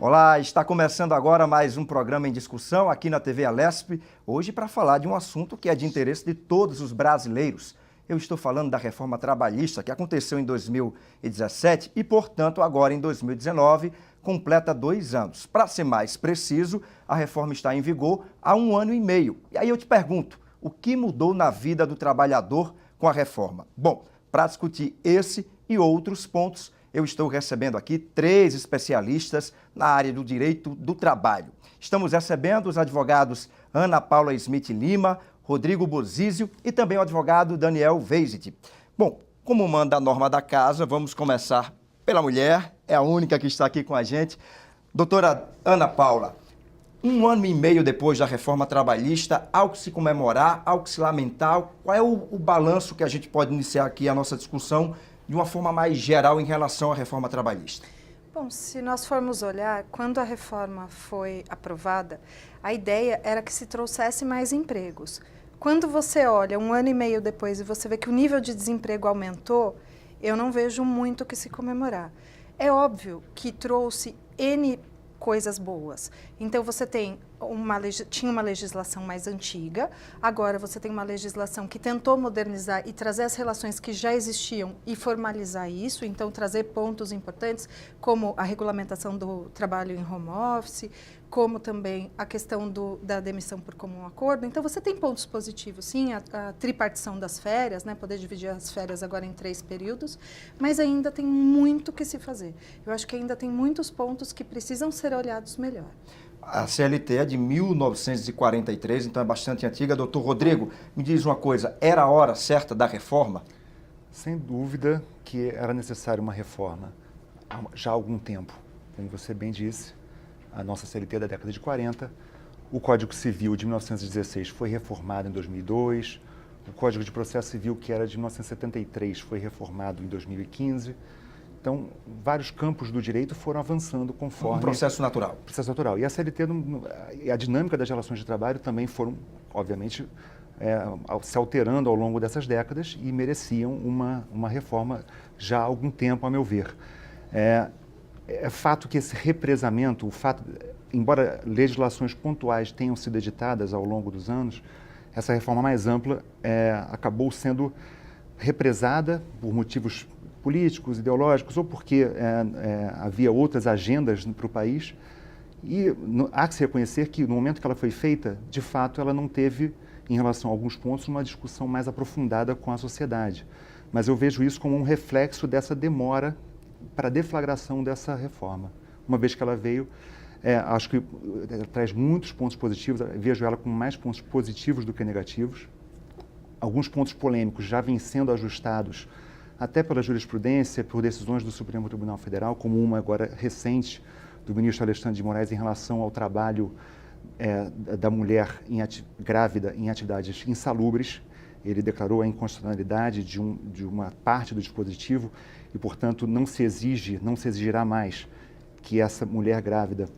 Olá, está começando agora mais um programa em discussão aqui na TV Alesp, hoje para falar de um assunto que é de interesse de todos os brasileiros. Eu estou falando da reforma trabalhista que aconteceu em 2017 e, portanto, agora em 2019, completa 2 anos. Para ser mais preciso, a reforma está em vigor há 1 ano e meio. E aí eu te pergunto, o que mudou na vida do trabalhador com a reforma? Bom, para discutir esse e outros pontos, eu estou recebendo aqui 3 especialistas na área do direito do trabalho. Estamos recebendo os advogados Ana Paula Smith Lima, Rodrigo Bozizio e também o advogado Daniel Veizit. Bom, como manda a norma da casa, vamos começar pela mulher, é a única que está aqui com a gente. Doutora Ana Paula, 1 ano e meio depois da reforma trabalhista, algo que se comemorar, algo que se lamentar, qual é o balanço que a gente pode iniciar aqui a nossa discussão de uma forma mais geral em relação à reforma trabalhista? Bom, se nós formos olhar, quando a reforma foi aprovada, a ideia era que se trouxesse mais empregos. Quando você olha 1 ano e meio depois e você vê que o nível de desemprego aumentou, eu não vejo muito o que se comemorar. É óbvio que trouxe N coisas boas. Então você tinha uma legislação mais antiga, agora você tem uma legislação que tentou modernizar e trazer as relações que já existiam e formalizar isso, então trazer pontos importantes como a regulamentação do trabalho em home office, como também a questão da demissão por comum acordo. Então você tem pontos positivos, sim, a tripartição das férias, né, poder dividir as férias agora em 3 períodos, mas ainda tem muito que se fazer. Eu acho que ainda tem muitos pontos que precisam ser olhados melhor. A CLT é de 1943, então é bastante antiga. Doutor Rodrigo, me diz uma coisa, era a hora certa da reforma? Sem dúvida que era necessária uma reforma já há algum tempo. Como você bem disse, a nossa CLT é da década de 40, o Código Civil de 1916 foi reformado em 2002, o Código de Processo Civil, que era de 1973, foi reformado em 2015. Então, vários campos do direito foram avançando conforme... Um processo natural. Processo natural. E a CLT e a dinâmica das relações de trabalho também foram, obviamente, se alterando ao longo dessas décadas e mereciam uma reforma já há algum tempo, a meu ver. É fato que esse represamento, embora legislações pontuais tenham sido editadas ao longo dos anos, essa reforma mais ampla acabou sendo represada por motivos políticos, ideológicos, ou porque havia outras agendas para o país. E há que se reconhecer que, no momento que ela foi feita, de fato, ela não teve, em relação a alguns pontos, uma discussão mais aprofundada com a sociedade. Mas eu vejo isso como um reflexo dessa demora para a deflagração dessa reforma. Uma vez que ela veio, acho que traz muitos pontos positivos, vejo ela com mais pontos positivos do que negativos. Alguns pontos polêmicos já vêm sendo ajustados até pela jurisprudência, por decisões do Supremo Tribunal Federal, como uma agora recente do ministro Alexandre de Moraes em relação ao trabalho da mulher grávida em atividades insalubres. Ele declarou a inconstitucionalidade de uma parte do dispositivo e, portanto, não se exigirá mais que essa mulher grávida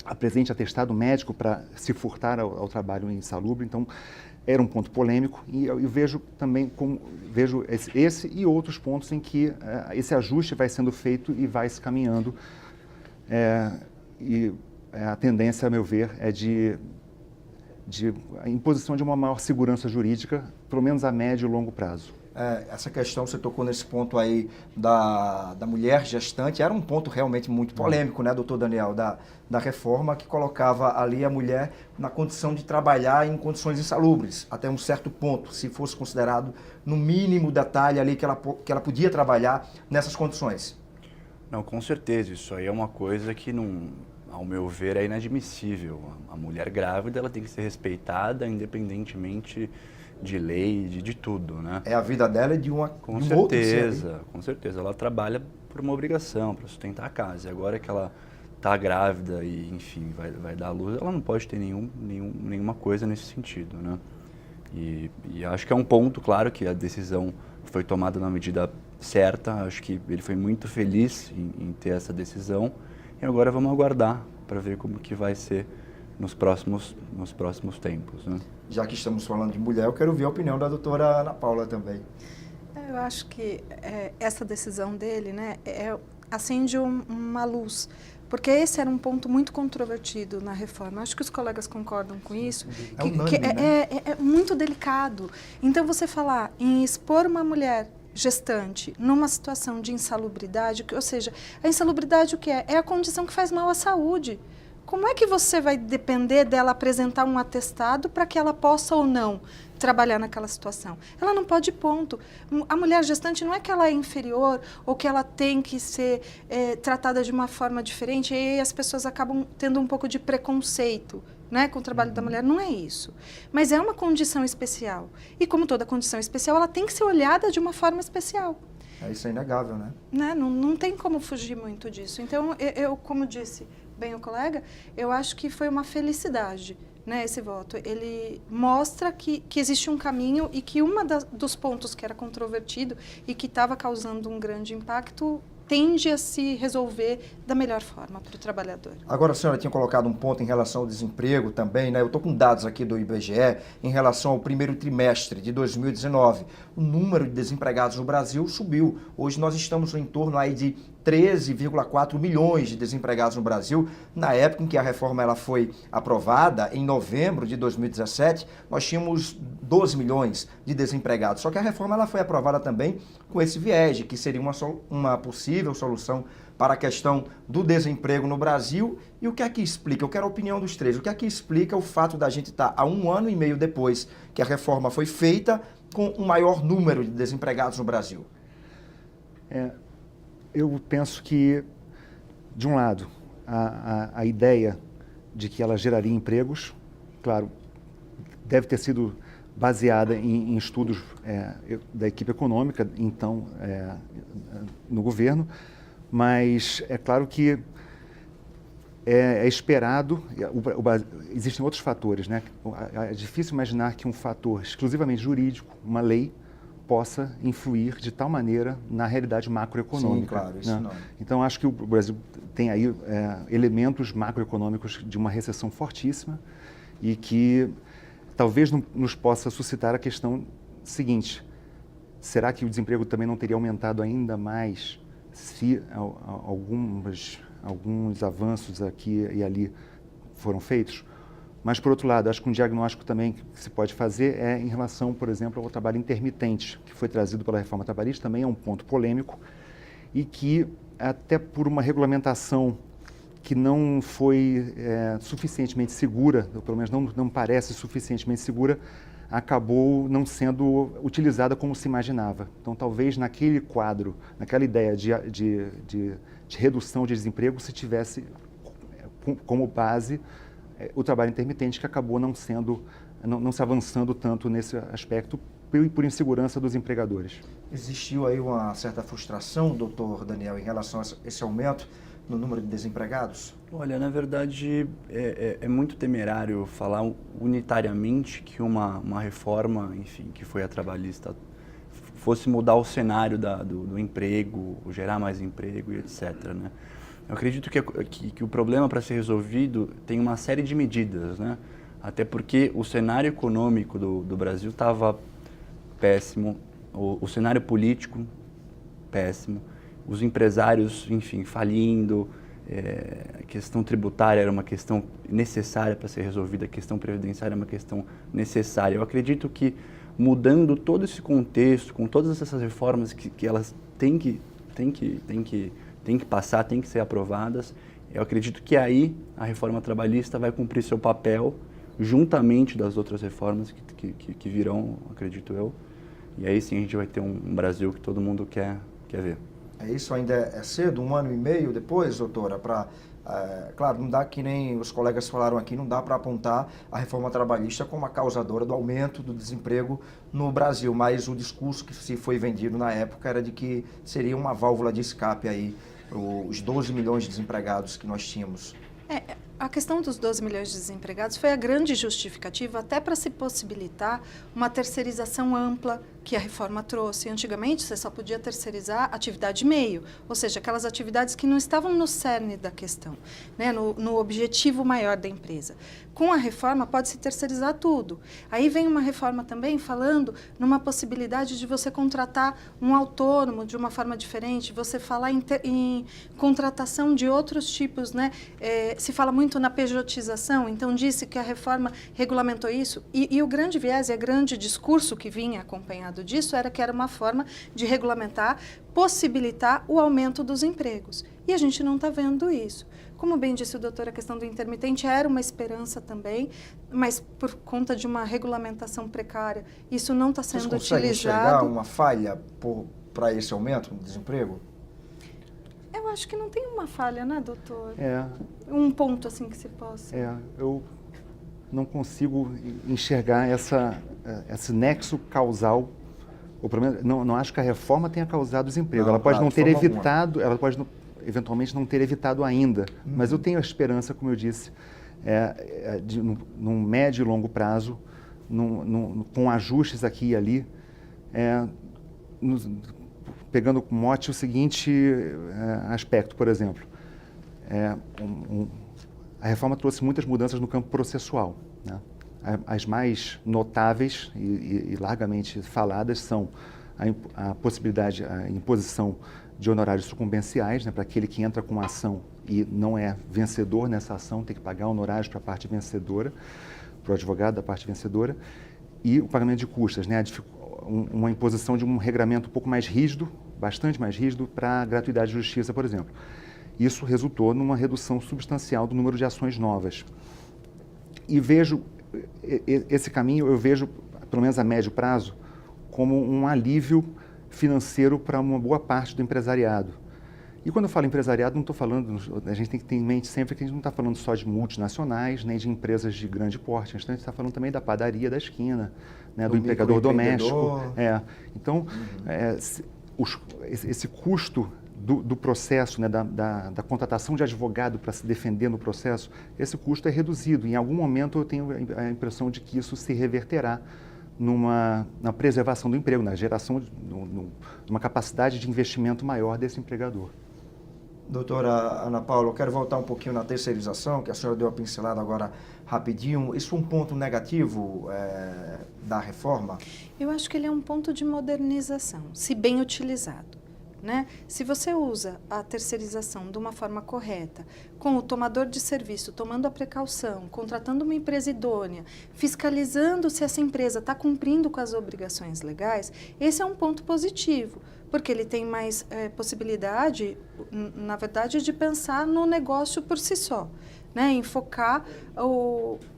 apresente atestado médico para se furtar ao trabalho insalubre. Então, era um ponto polêmico e eu vejo também vejo esse e outros pontos em que esse ajuste vai sendo feito e vai se caminhando. E a tendência, a meu ver, é de imposição de uma maior segurança jurídica, pelo menos a médio e longo prazo. Essa questão, você tocou nesse ponto aí da mulher gestante, era um ponto realmente muito polêmico, né, doutor Daniel, da reforma que colocava ali a mulher na condição de trabalhar em condições insalubres, até um certo ponto, se fosse considerado no mínimo detalhe ali que ela podia trabalhar nessas condições. Não, com certeza, isso aí é uma coisa que, não, ao meu ver, é inadmissível. A mulher grávida ela tem que ser respeitada independentemente de lei, de tudo, né? É a vida dela e de uma com de um outro ser. Com certeza. Ela trabalha por uma obrigação, para sustentar a casa. E agora que ela está grávida e, enfim, vai dar à luz, ela não pode ter nenhuma coisa nesse sentido, né? E acho que é um ponto, claro, que a decisão foi tomada na medida certa. Acho que ele foi muito feliz em ter essa decisão. E agora vamos aguardar para ver como que vai ser nos próximos tempos, né? Já que estamos falando de mulher, eu quero ouvir a opinião da doutora Ana Paula também. Eu acho que essa decisão dele, né, acende uma luz Porque esse era um ponto muito controvertido na reforma. Acho que os colegas concordam com isso. É unânime, né? É muito delicado. Então, você falar em expor uma mulher gestante numa situação de insalubridade, ou seja, a insalubridade o que é? É a condição que faz mal à saúde. Como é que você vai depender dela apresentar um atestado para que ela possa ou não trabalhar naquela situação? Ela não pode, ponto. A mulher gestante não é que ela é inferior ou que ela tem que ser tratada de uma forma diferente, e aí as pessoas acabam tendo um pouco de preconceito, né, com o trabalho da mulher. Não é isso. Mas é uma condição especial. E como toda condição especial, ela tem que ser olhada de uma forma especial. Isso é inegável, né? Não tem como fugir muito disso. Então, eu, como disse bem o colega, eu acho que foi uma felicidade, né, esse voto. Ele mostra que existe um caminho e que dos pontos que era controvertido e que estava causando um grande impacto tende a se resolver da melhor forma para o trabalhador. Agora, a senhora tinha colocado um ponto em relação ao desemprego também, né? Eu estou com dados aqui do IBGE em relação ao primeiro trimestre de 2019. O número de desempregados no Brasil subiu. Hoje nós estamos em torno aí de 13,4 milhões de desempregados no Brasil. Na época em que a reforma ela foi aprovada, em novembro de 2017, nós tínhamos 12 milhões de desempregados. Só que a reforma ela foi aprovada também com esse viés, de que seria uma possível solução para a questão do desemprego no Brasil. E o que é que explica? Eu quero a opinião dos três. O que é que explica o fato da gente estar há 1 ano e meio depois que a reforma foi feita com um maior número de desempregados no Brasil? Eu penso que, de um lado, a ideia de que ela geraria empregos, claro, deve ter sido baseada em estudos da equipe econômica, então, no governo, mas é claro que é esperado, existem outros fatores, né? É difícil imaginar que um fator exclusivamente jurídico, uma lei, possa influir de tal maneira na realidade macroeconômica. Sim, claro, isso né? não. Então, acho que o Brasil tem aí elementos macroeconômicos de uma recessão fortíssima e que talvez nos possa suscitar a questão seguinte: será que o desemprego também não teria aumentado ainda mais se alguns avanços aqui e ali foram feitos? Mas, por outro lado, acho que um diagnóstico também que se pode fazer é em relação, por exemplo, ao trabalho intermitente, que foi trazido pela reforma trabalhista, também é um ponto polêmico e que, até por uma regulamentação que não foi suficientemente segura, ou pelo menos não parece suficientemente segura, acabou não sendo utilizada como se imaginava. Então, talvez naquele quadro, naquela ideia de redução de desemprego, se tivesse como base o trabalho intermitente, que acabou não se avançando tanto nesse aspecto por insegurança dos empregadores. Existiu aí uma certa frustração, doutor Daniel, em relação a esse aumento no número de desempregados? Olha, na verdade, é muito temerário falar unitariamente que uma reforma, enfim, que foi a trabalhista, fosse mudar o cenário do emprego, gerar mais emprego e etc., né? Eu acredito que o problema, para ser resolvido, tem uma série de medidas, né? Até porque o cenário econômico do Brasil estava péssimo, o cenário político péssimo, os empresários, enfim, falindo, a questão tributária era uma questão necessária para ser resolvida, a questão previdenciária é uma questão necessária. Eu acredito que mudando todo esse contexto, com todas essas reformas que elas têm que passar, têm que ser aprovadas, eu acredito que aí a reforma trabalhista vai cumprir seu papel juntamente das outras reformas que virão, acredito eu. E aí sim a gente vai ter um Brasil que todo mundo quer ver. Isso ainda é cedo, 1 ano e meio depois, doutora, para... claro, não dá, que nem os colegas falaram aqui, não dá para apontar a reforma trabalhista como a causadora do aumento do desemprego no Brasil, mas o discurso que se foi vendido na época era de que seria uma válvula de escape aí, os 12 milhões de desempregados que nós tínhamos. A questão dos 12 milhões de desempregados foi a grande justificativa até para se possibilitar uma terceirização ampla que a reforma trouxe. Antigamente, você só podia terceirizar atividade meio, ou seja, aquelas atividades que não estavam no cerne da questão, né, no objetivo maior da empresa. Com a reforma, pode-se terceirizar tudo. Aí vem uma reforma também falando numa possibilidade de você contratar um autônomo de uma forma diferente, você falar em contratação de outros tipos, né? Se fala muito na pejotização, então disse que a reforma regulamentou isso, e o grande viés e o grande discurso que vinha acompanhado disso era que era uma forma de regulamentar, possibilitar o aumento dos empregos. E a gente não está vendo isso. Como bem disse o doutor, a questão do intermitente era uma esperança também, mas por conta de uma regulamentação precária, isso não está sendo utilizado. Vocês conseguem enxergar uma falha para esse aumento no desemprego? Eu acho que não tem uma falha, né, doutor? É. Um ponto assim que se possa. Eu não consigo enxergar esse nexo causal. Ou pelo menos, não acho que a reforma tenha causado desemprego. Ela pode não ter evitado, ela pode eventualmente não ter evitado ainda, mas eu tenho a esperança, como eu disse, num médio e longo prazo, com ajustes aqui e ali, pegando como mote o seguinte aspecto, por exemplo. A reforma trouxe muitas mudanças no campo processual, né? As mais notáveis e largamente faladas são a possibilidade, a imposição de honorários sucumbenciais, né, para aquele que entra com uma ação e não é vencedor nessa ação, tem que pagar honorários para a parte vencedora, para o advogado da parte vencedora, e o pagamento de custas, né, uma imposição de um regramento um pouco mais rígido, bastante mais rígido, para a gratuidade de justiça, por exemplo. Isso resultou numa redução substancial do número de ações novas. E vejo esse caminho, eu vejo, pelo menos a médio prazo, como um alívio financeiro para uma boa parte do empresariado. E quando eu falo empresariado, não estou falando, a gente tem que ter em mente sempre que a gente não está falando só de multinacionais, nem de empresas de grande porte, a gente está falando também da padaria da esquina, né, do empregador doméstico. Então, esse custo do processo, né, da contratação de advogado para se defender no processo, esse custo é reduzido. Em algum momento eu tenho a impressão de que isso se reverterá na preservação do emprego, na geração de uma capacidade de investimento maior desse empregador. Doutora Ana Paula, eu quero voltar um pouquinho na terceirização, que a senhora deu uma pincelada agora rapidinho. Isso é um ponto negativo da reforma? Eu acho que ele é um ponto de modernização, se bem utilizado. Né? Se você usa a terceirização de uma forma correta, com o tomador de serviço tomando a precaução, contratando uma empresa idônea, fiscalizando se essa empresa está cumprindo com as obrigações legais, esse é um ponto positivo, porque ele tem mais possibilidade, na verdade, de pensar no negócio por si só, né? Enfocar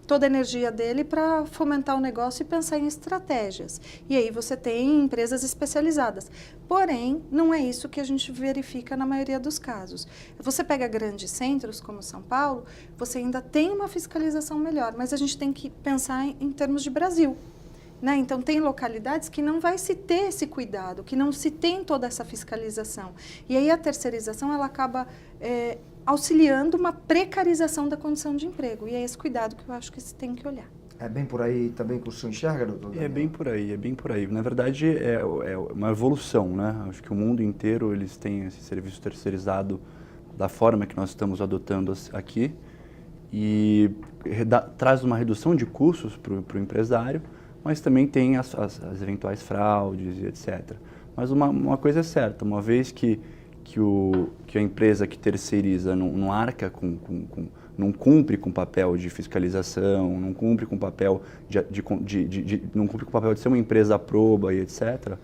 toda a energia dele para fomentar o negócio e pensar em estratégias. E aí você tem empresas especializadas. Porém, não é isso que a gente verifica na maioria dos casos. Você pega grandes centros, como São Paulo, você ainda tem uma fiscalização melhor, mas a gente tem que pensar em termos de Brasil. Né? Então, tem localidades que não vai se ter esse cuidado, que não se tem toda essa fiscalização. E aí a terceirização ela acaba auxiliando uma precarização da condição de emprego. E é esse cuidado que eu acho que se tem que olhar. É bem por aí também que o senhor enxerga, doutor? É bem por aí. Na verdade, é uma evolução, né? Acho que o mundo inteiro eles têm esse serviço terceirizado da forma que nós estamos adotando aqui e traz uma redução de custos para o empresário, mas também tem as eventuais fraudes e etc. Mas uma coisa é certa, uma vez que a empresa que terceiriza não arca não cumpre com o papel de fiscalização, não cumpre com o papel não cumpre com o papel de ser uma empresa proba e etc.,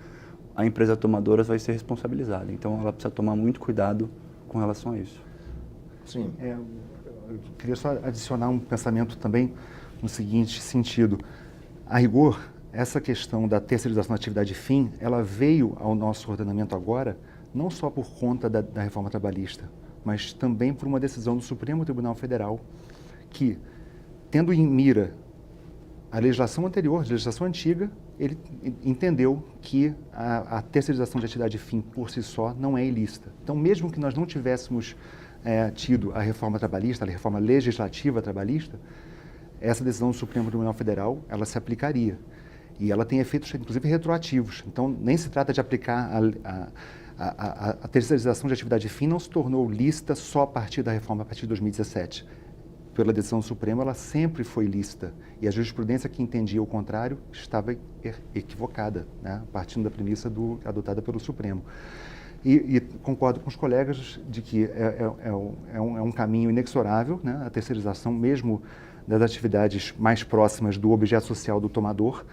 a empresa tomadora vai ser responsabilizada. Então, ela precisa tomar muito cuidado com relação a isso. Sim. Eu queria só adicionar um pensamento também no seguinte sentido. A rigor, essa questão da terceirização da atividade fim, ela veio ao nosso ordenamento agora, não só por conta da reforma trabalhista, mas também por uma decisão do Supremo Tribunal Federal que, tendo em mira a legislação anterior, a legislação antiga, ele entendeu que a terceirização de atividade fim por si só não é ilícita. Então, mesmo que nós não tivéssemos tido a reforma trabalhista, a reforma legislativa trabalhista, essa decisão do Supremo Tribunal Federal, ela se aplicaria. E ela tem efeitos, inclusive, retroativos. Então, nem se trata de aplicar a terceirização de atividade fim não se tornou lícita só a partir da reforma, a partir de 2017. Pela decisão do Supremo, ela sempre foi lícita. E a jurisprudência que entendia o contrário estava equivocada, né? Partindo da premissa adotada pelo Supremo. E concordo com os colegas de que é um caminho inexorável, né? A terceirização, mesmo das atividades mais próximas do objeto social do tomador,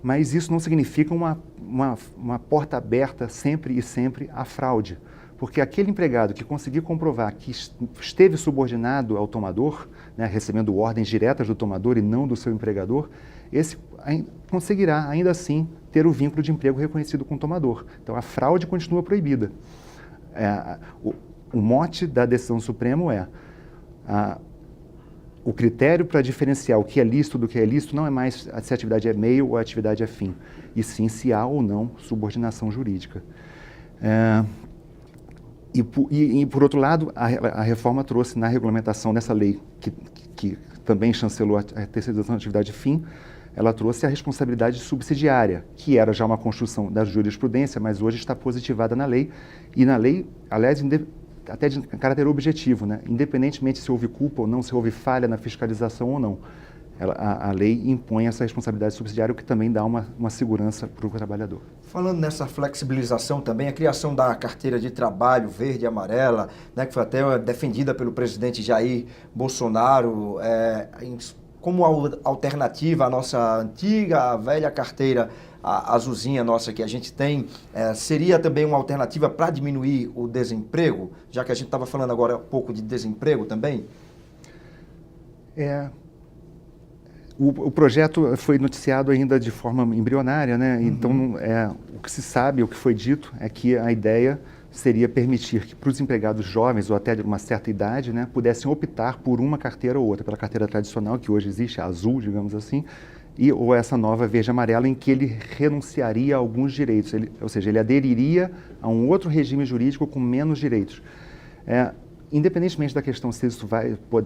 mas isso não significa uma porta aberta sempre e sempre à fraude, porque aquele empregado que conseguir comprovar que esteve subordinado ao tomador, né, recebendo ordens diretas do tomador e não do seu empregador, esse conseguirá ainda assim ter o vínculo de emprego reconhecido com o tomador. Então a fraude continua proibida. O mote da decisão do Supremo é o critério para diferenciar o que é lícito do que é ilícito não é mais se a atividade é meio ou a atividade é fim, e sim se há ou não subordinação jurídica. E por outro lado, a reforma trouxe na regulamentação dessa lei, que também chancelou a terceirização da atividade fim, ela trouxe a responsabilidade subsidiária, que era já uma construção da jurisprudência, mas hoje está positivada na lei, e na lei, aliás, até de caráter objetivo, né? Independentemente se houve culpa ou não, se houve falha na fiscalização ou não. A lei impõe essa responsabilidade subsidiária, o que também dá uma segurança para o trabalhador. Falando nessa flexibilização também, a criação da carteira de trabalho verde e amarela, né, que foi até defendida pelo presidente Jair Bolsonaro, como alternativa à nossa antiga, velha carteira azulzinha nossa que a gente tem, seria também uma alternativa para diminuir o desemprego, já que a gente estava falando agora um pouco de desemprego também? O projeto foi noticiado ainda de forma embrionária, né? Uhum. Então, o que se sabe, o que foi dito, é que a ideia seria permitir que para os empregados jovens ou até de uma certa idade, né, pudessem optar por uma carteira ou outra, pela carteira tradicional que hoje existe, a azul, digamos assim, ou essa nova verde amarela em que ele renunciaria a alguns direitos, ou seja, ele aderiria a um outro regime jurídico com menos direitos. Independentemente da questão se isso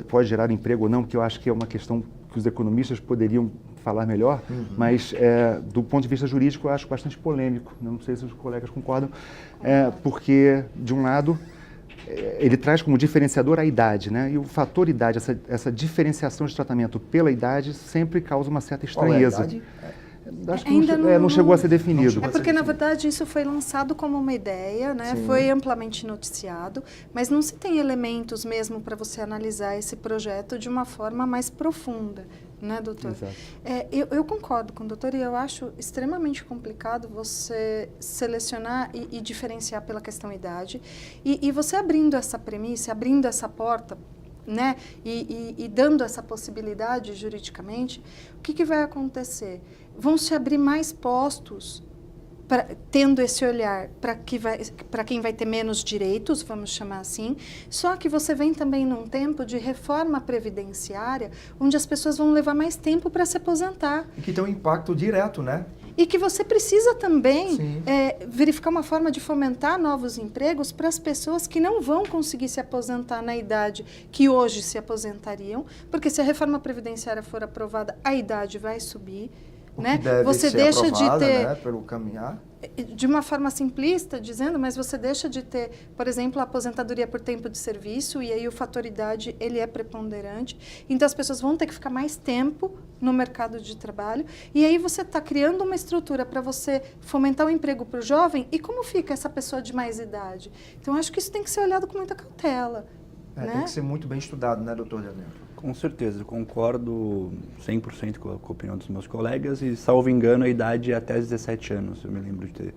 pode gerar emprego ou não, porque eu acho que é uma questão que os economistas poderiam falar melhor, mas do ponto de vista jurídico eu acho bastante polêmico, não sei se os colegas concordam, porque, de um lado, ele traz como diferenciador a idade, né? E o fator idade, essa diferenciação de tratamento pela idade sempre causa uma certa estranheza. Qual é a idade? Acho que não chegou a ser definido. Porque, na verdade, isso foi lançado como uma ideia, né? Foi amplamente noticiado, mas não se tem elementos mesmo para você analisar esse projeto de uma forma mais profunda, né, doutor? Exato. Eu concordo com o doutor e eu acho extremamente complicado você selecionar e diferenciar pela questão idade. E você abrindo essa premissa, abrindo essa porta, né, e dando essa possibilidade juridicamente, o que vai acontecer? Vão se abrir mais postos, tendo esse olhar para quem vai ter menos direitos, vamos chamar assim, só que você vem também num tempo de reforma previdenciária, onde as pessoas vão levar mais tempo para se aposentar. E que tem um impacto direto, né? E que você precisa também verificar uma forma de fomentar novos empregos para as pessoas que não vão conseguir se aposentar na idade que hoje se aposentariam, porque se a reforma previdenciária for aprovada, a idade vai subir. Né? Você deixa de ter, né, pelo caminhar. De uma forma simplista, dizendo, mas você deixa de ter, por exemplo, a aposentadoria por tempo de serviço, e aí o fator idade, ele é preponderante. Então, as pessoas vão ter que ficar mais tempo no mercado de trabalho, e aí você está criando uma estrutura para você fomentar o emprego para o jovem, e como fica essa pessoa de mais idade? Então, acho que isso tem que ser olhado com muita cautela. Né? Tem que ser muito bem estudado, né, doutor Leonel? Com certeza, eu concordo 100% com a opinião dos meus colegas e, salvo engano, a idade é até 17 anos. Eu me lembro de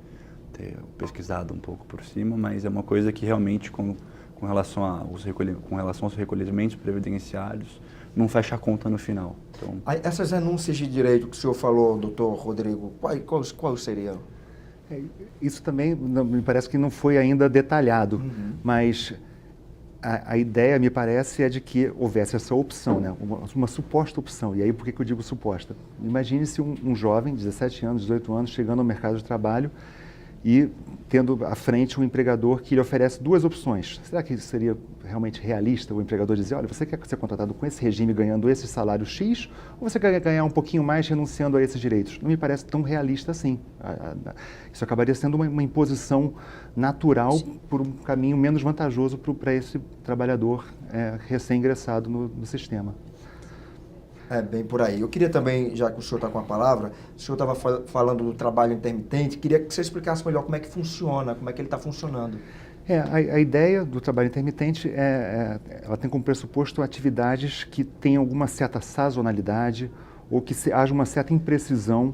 ter pesquisado um pouco por cima, mas é uma coisa que realmente, com relação aos recolhimentos previdenciários, não fecha a conta no final. Então, essas renúncias de direito que o senhor falou, doutor Rodrigo, quais seriam? Isso também me parece que não foi ainda detalhado, mas a ideia, me parece, é de que houvesse essa opção, né? Uma suposta opção. E aí, por que eu digo suposta? Imagine-se um jovem, 17 anos, 18 anos, chegando ao mercado de trabalho e tendo à frente um empregador que lhe oferece duas opções. Será que seria realmente realista o empregador dizer, olha, você quer ser contratado com esse regime ganhando esse salário X, ou você quer ganhar um pouquinho mais renunciando a esses direitos? Não me parece tão realista assim. Isso acabaria sendo uma imposição natural por um caminho menos vantajoso para esse trabalhador recém-ingressado no sistema. É bem por aí. Eu queria também, já que o senhor está com a palavra, o senhor estava falando do trabalho intermitente, queria que você explicasse melhor como é que funciona, como é que ele está funcionando. A ideia do trabalho intermitente ela tem como pressuposto atividades que tenham alguma certa sazonalidade ou que haja uma certa imprecisão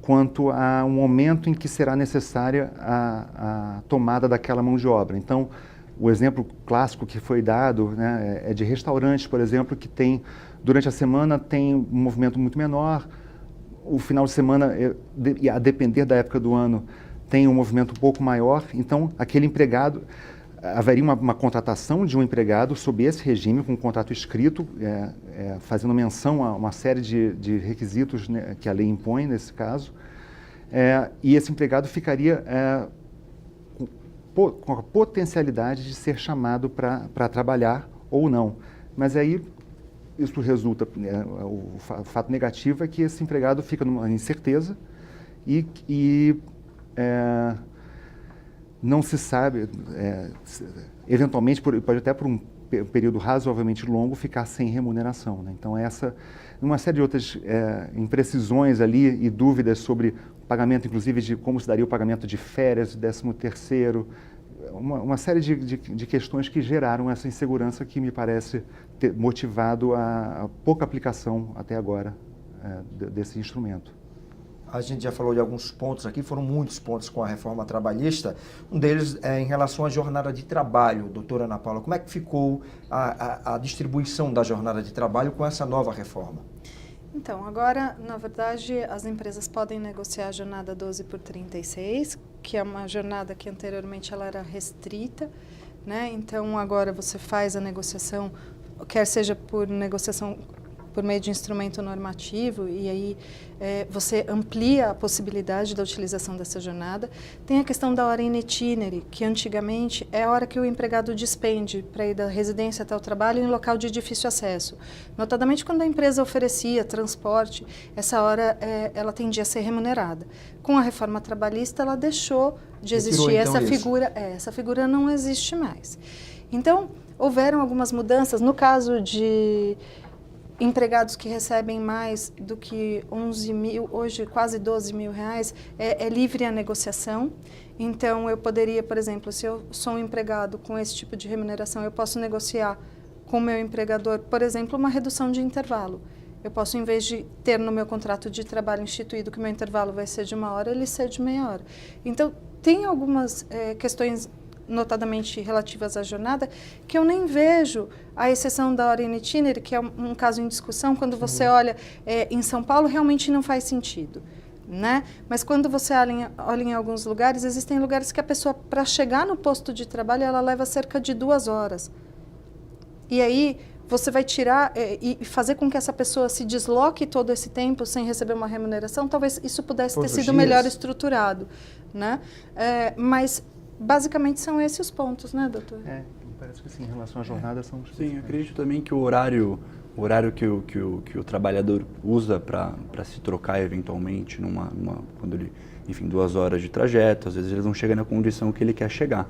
quanto a um momento em que será necessária a tomada daquela mão de obra. Então, o exemplo clássico que foi dado, né, é de restaurantes, por exemplo, que tem, durante a semana tem um movimento muito menor, o final de semana, a depender da época do ano, tem um movimento um pouco maior. Então, aquele empregado, haveria uma contratação de um empregado sob esse regime, com um contrato escrito, fazendo menção a uma série de requisitos, né, que a lei impõe nesse caso, e esse empregado ficaria com a potencialidade de ser chamado para trabalhar ou não. Mas aí isso resulta, o fato negativo é que esse empregado fica numa incerteza e não se sabe, eventualmente, pode até por um período razoavelmente longo, ficar sem remuneração, né? Então, uma série de outras imprecisões ali e dúvidas sobre pagamento, inclusive, de como se daria o pagamento de férias, 13º, uma série de questões que geraram essa insegurança que me parece ter motivado a pouca aplicação até agora desse instrumento. A gente já falou de alguns pontos aqui, foram muitos pontos com a reforma trabalhista. Um deles é em relação à jornada de trabalho, doutora Ana Paula. Como é que ficou a distribuição da jornada de trabalho com essa nova reforma? Então, agora, na verdade, as empresas podem negociar a jornada 12/36, que é uma jornada que anteriormente ela era restrita, né? Então, agora você faz a negociação, quer seja por negociação por meio de instrumento normativo, e aí você amplia a possibilidade da utilização dessa jornada. Tem a questão da hora in itinere, que antigamente é a hora que o empregado despende para ir da residência até o trabalho em local de difícil acesso. Notadamente quando a empresa oferecia transporte, essa hora ela tendia a ser remunerada. Com a reforma trabalhista, ela deixou de existir essa figura. Essa figura não existe mais. Então, houveram algumas mudanças. No caso de empregados que recebem mais do que 11 mil, hoje quase 12 mil reais, é livre a negociação. Então, eu poderia, por exemplo, se eu sou um empregado com esse tipo de remuneração, eu posso negociar com o meu empregador, por exemplo, uma redução de intervalo. Eu posso, em vez de ter no meu contrato de trabalho instituído que o meu intervalo vai ser de 1 hora, ele ser de meia hora. Então, tem algumas questões notadamente relativas à jornada, que eu nem vejo, a exceção da hora in itinere, que é um caso em discussão, quando você olha em São Paulo, realmente não faz sentido, né? Mas quando você olha em alguns lugares, existem lugares que a pessoa, para chegar no posto de trabalho, ela leva cerca de 2 horas. E aí, você vai tirar e fazer com que essa pessoa se desloque todo esse tempo sem receber uma remuneração, talvez isso pudesse ter sido melhor estruturado, né? Mas basicamente são esses os pontos, né, doutor? Parece que sim, em relação à jornada são os Sim, acredito também que o horário que o trabalhador usa para se trocar eventualmente, quando ele, enfim, 2 horas de trajeto, às vezes ele não chega na condição que ele quer chegar.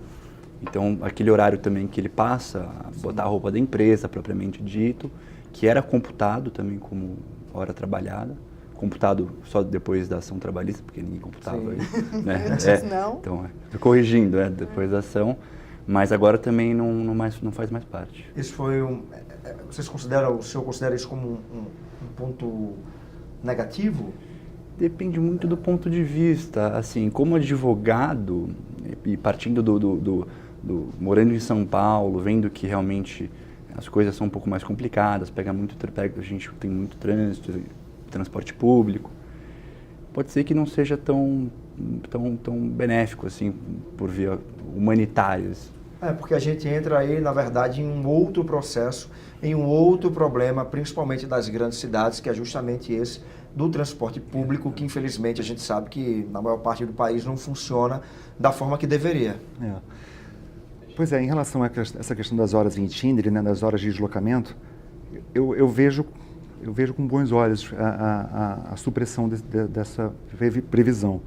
Então, aquele horário também que ele passa a botar a roupa da empresa, propriamente dito, que era computado também como hora trabalhada, computado só depois da ação trabalhista, porque ninguém computava isso, né? Não. Então, corrigindo, depois da ação, mas agora também não faz mais parte. Isso foi o senhor considera isso como um ponto negativo? Depende muito do ponto de vista, assim, como advogado, e partindo morando em São Paulo, vendo que realmente as coisas são um pouco mais complicadas, a gente tem muito trânsito, transporte público, pode ser que não seja tão benéfico assim por via humanitárias. Porque a gente entra aí, na verdade, em um outro processo, em um outro problema, principalmente das grandes cidades, que é justamente esse do transporte público, que infelizmente a gente sabe que na maior parte do país não funciona da forma que deveria. Pois é, em relação a essa questão das horas em itinerário, né, das horas de deslocamento, eu vejo com bons olhos a supressão dessa previsão.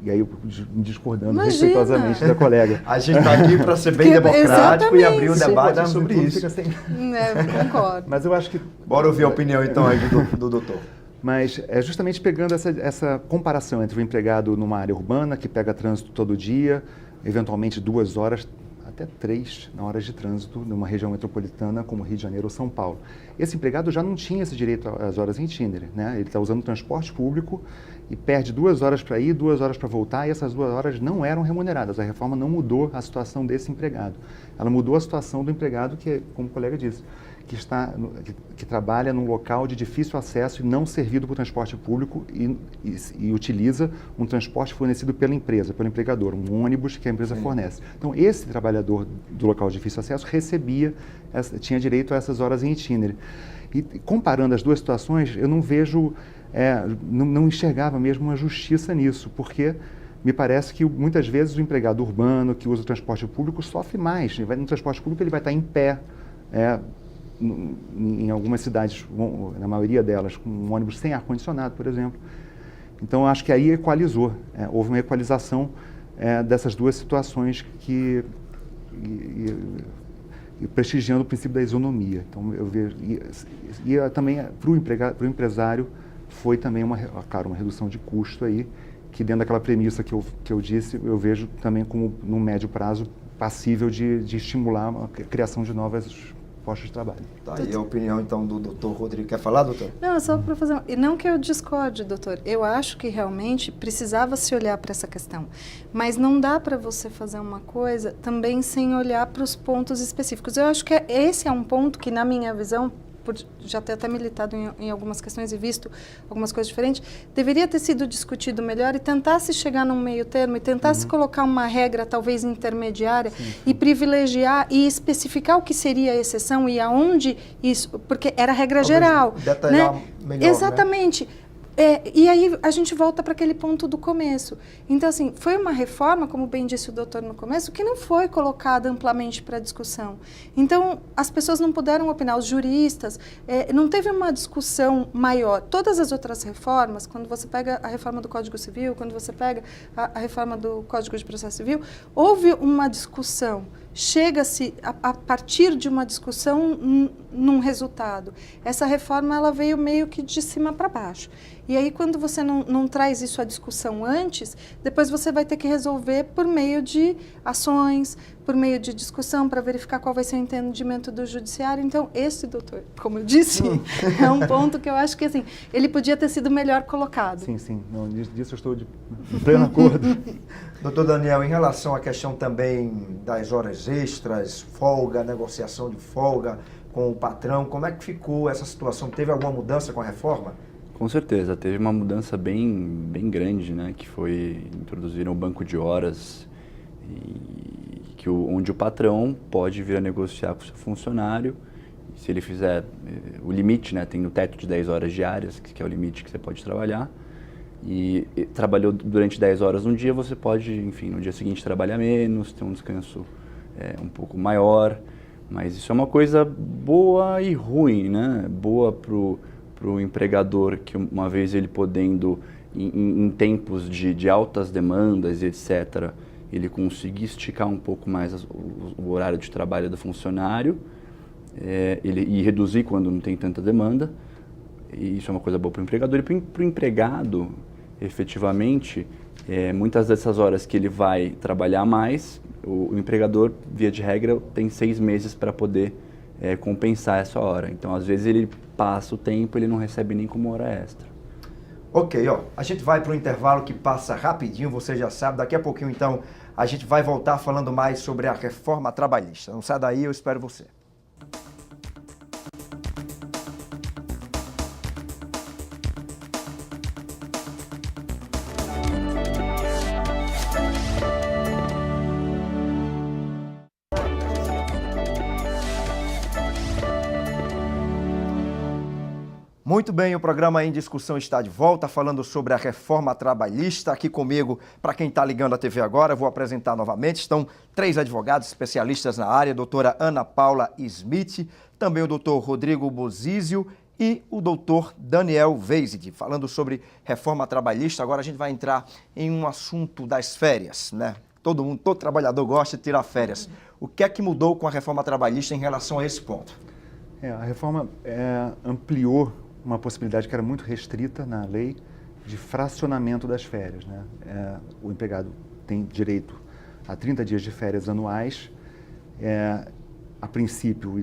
E aí, discordando respeitosamente da colega. A gente está aqui para ser bem democrático e abrir o debate sobre isso. Concordo. Mas eu acho que... Bora ouvir a opinião, então, aí do doutor. Mas é justamente pegando essa comparação entre o empregado numa área urbana, que pega trânsito todo dia, eventualmente 2 horas, até 3 na hora de trânsito, numa região metropolitana como Rio de Janeiro ou São Paulo. Esse empregado já não tinha esse direito às horas em itinerário, né? Ele está usando transporte público e perde 2 horas para ir, 2 horas para voltar, e essas 2 horas não eram remuneradas. A reforma não mudou a situação desse empregado. Ela mudou a situação do empregado que, como o colega disse, que trabalha num local de difícil acesso e não servido por transporte público e utiliza um transporte fornecido pela empresa, pelo empregador, um ônibus que a empresa fornece. Então, esse trabalhador do local de difícil acesso tinha direito a essas horas em itinerário. E comparando as duas situações, eu não vejo, não enxergava mesmo uma justiça nisso, porque me parece que muitas vezes o empregado urbano que usa o transporte público sofre mais. No transporte público ele vai estar em pé, em algumas cidades, na maioria delas, com um ônibus sem ar-condicionado, por exemplo. Então, acho que aí equalizou, houve uma equalização dessas duas situações e prestigiando o princípio da isonomia. Então, eu vejo, e também para o empresário foi também uma redução de custo aí, que dentro daquela premissa que eu disse, eu vejo também como, no médio prazo, passível de estimular a criação de novas postos de trabalho. Tá aí a opinião, então, do doutor Rodrigo. Quer falar, doutor? Não, só para fazer... E não que eu discorde, doutor. Eu acho que realmente precisava se olhar para essa questão. Mas não dá para você fazer uma coisa também sem olhar para os pontos específicos. Eu acho que esse é um ponto que, na minha visão, por já ter até militado em algumas questões e visto algumas coisas diferentes, deveria ter sido discutido melhor e tentar se chegar num meio termo e tentar se colocar uma regra talvez intermediária e privilegiar e especificar o que seria a exceção e aonde isso, porque era regra talvez geral. Detalhar, né? Melhor, exatamente. Né? E aí a gente volta para aquele ponto do começo. Então, assim, foi uma reforma, como bem disse o doutor no começo, que não foi colocada amplamente para discussão. Então, as pessoas não puderam opinar, os juristas, não teve uma discussão maior. Todas as outras reformas, quando você pega a reforma do Código Civil, quando você pega a reforma do Código de Processo Civil, houve uma discussão. Chega-se a partir de uma discussão num resultado. Essa reforma ela veio meio que de cima para baixo. E aí, quando você não traz isso à discussão antes, depois você vai ter que resolver por meio de ações, por meio de discussão, para verificar qual vai ser o entendimento do judiciário. Então, esse, doutor, como eu disse, é um ponto que eu acho que assim, ele podia ter sido melhor colocado. Sim, sim. Não, disso eu estou de pleno acordo. Doutor Daniel, em relação à questão também das horas extras, folga, negociação de folga com o patrão, como é que ficou essa situação? Teve alguma mudança com a reforma? Com certeza, teve uma mudança bem grande, né? Que foi introduzir um banco de horas onde o patrão pode vir a negociar com o seu funcionário. Se ele fizer o limite, né? Tem o teto de 10 horas diárias, que é o limite que você pode trabalhar. E trabalhou durante 10 horas no dia, você pode, enfim, no dia seguinte trabalhar menos, ter um descanso um pouco maior. Mas isso é uma coisa boa e ruim, né? Boa para o empregador, que uma vez ele podendo, em tempos de altas demandas e etc., ele conseguir esticar um pouco mais o horário de trabalho do funcionário e reduzir quando não tem tanta demanda. E isso é uma coisa boa para o empregador. E para o empregado, efetivamente, muitas dessas horas que ele vai trabalhar mais, o empregador, via de regra, tem 6 meses para poder compensar essa hora. Então, às vezes, ele passa o tempo, ele não recebe nem como hora extra. Ok, a gente vai para o intervalo que passa rapidinho, você já sabe. Daqui a pouquinho, então, a gente vai voltar falando mais sobre a reforma trabalhista. Não sai daí, eu espero você. Muito bem, o programa Em Discussão está de volta, falando sobre a reforma trabalhista. Aqui comigo, para quem está ligando a TV agora, vou apresentar novamente. Estão 3 advogados especialistas na área, a doutora Ana Paula Smith, também o doutor Rodrigo Bozizio e o doutor Daniel Veizig, falando sobre reforma trabalhista. Agora a gente vai entrar em um assunto das férias, né? Todo trabalhador gosta de tirar férias. O que é que mudou com a reforma trabalhista em relação a esse ponto? A reforma ampliou uma possibilidade que era muito restrita na lei de fracionamento das férias, né? O empregado tem direito a 30 dias de férias anuais. A princípio,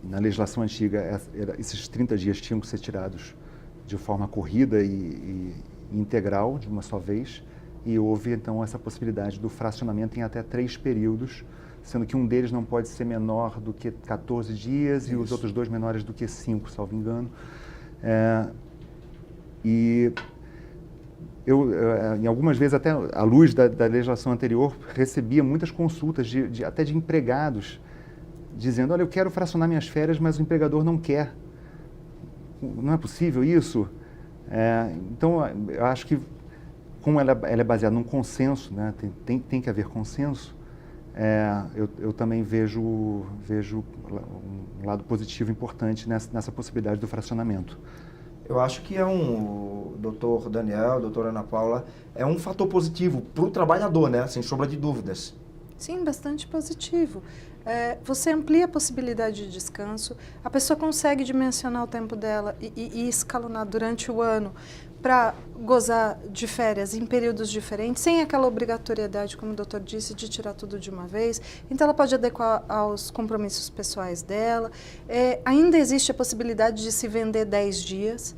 na legislação antiga, esses 30 dias tinham que ser tirados de forma corrida e integral, de uma só vez, e houve, então, essa possibilidade do fracionamento em até 3 períodos, sendo que um deles não pode ser menor do que 14 dias e os outros 2 menores do que 5, salvo engano. E eu, em algumas vezes, até à luz da legislação anterior, recebia muitas consultas, até de empregados, dizendo, olha, eu quero fracionar minhas férias, mas o empregador não quer. Não é possível isso? Então, eu acho que, como ela é baseada num consenso, né, tem que haver consenso, eu também vejo um lado positivo importante nessa possibilidade do fracionamento. Eu acho que doutor Daniel, doutora Ana Paula, é um fator positivo para o trabalhador, né? Sem sombra de dúvidas. Sim, bastante positivo. Você amplia a possibilidade de descanso, a pessoa consegue dimensionar o tempo dela e escalonar durante o ano para gozar de férias em períodos diferentes, sem aquela obrigatoriedade, como o doutor disse, de tirar tudo de uma vez. Então, ela pode adequar aos compromissos pessoais dela. Ainda existe a possibilidade de se vender 10 dias.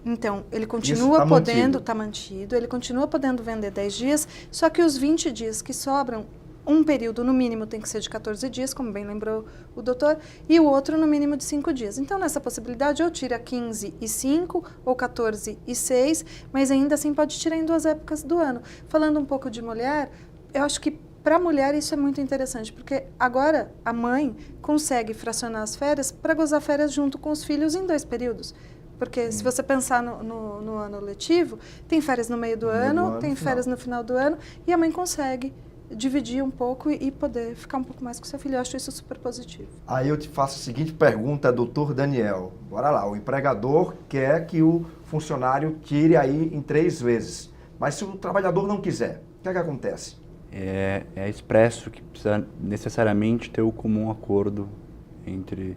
Então, ele continua podendo, está mantido, ele continua podendo vender 10 dias, só que os 20 dias que sobram, um período no mínimo tem que ser de 14 dias, como bem lembrou o doutor, e o outro no mínimo de 5 dias. Então, nessa possibilidade, ou tira 15 e 5, ou 14 e 6, mas ainda assim pode tirar em 2 épocas do ano. Falando um pouco de mulher, eu acho que para a mulher isso é muito interessante, porque agora a mãe consegue fracionar as férias para gozar férias junto com os filhos em 2 períodos. Porque se você pensar no ano letivo, tem férias no meio do ano, tem férias no final do ano, e a mãe consegue dividir um pouco e poder ficar um pouco mais com seu filho. Eu acho isso super positivo. Aí eu te faço a seguinte pergunta, doutor Daniel. Bora lá, o empregador quer que o funcionário tire aí em 3 vezes. Mas se o trabalhador não quiser, o que é que acontece? É expresso que precisa necessariamente ter o comum acordo entre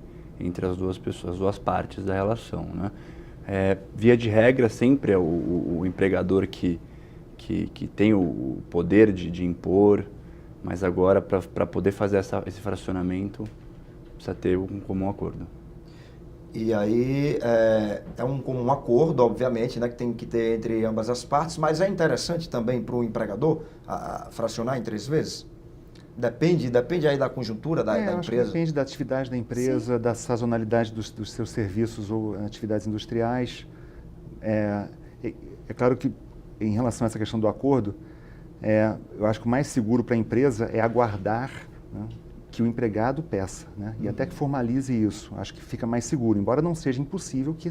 as duas pessoas, as 2 partes da relação, né? Via de regra, sempre é o empregador que tem o poder de impor, mas agora, para poder fazer esse fracionamento, precisa ter um comum acordo. E aí, é um comum acordo, obviamente, né, que tem que ter entre ambas as partes, mas é interessante também para o empregador fracionar em 3 vezes? Depende aí da conjuntura da empresa? Depende da atividade da empresa, da sazonalidade dos seus serviços ou atividades industriais. É claro que, em relação a essa questão do acordo, eu acho que o mais seguro para a empresa é aguardar, né, que o empregado peça, né, e até que formalize isso. Acho que fica mais seguro, embora não seja impossível que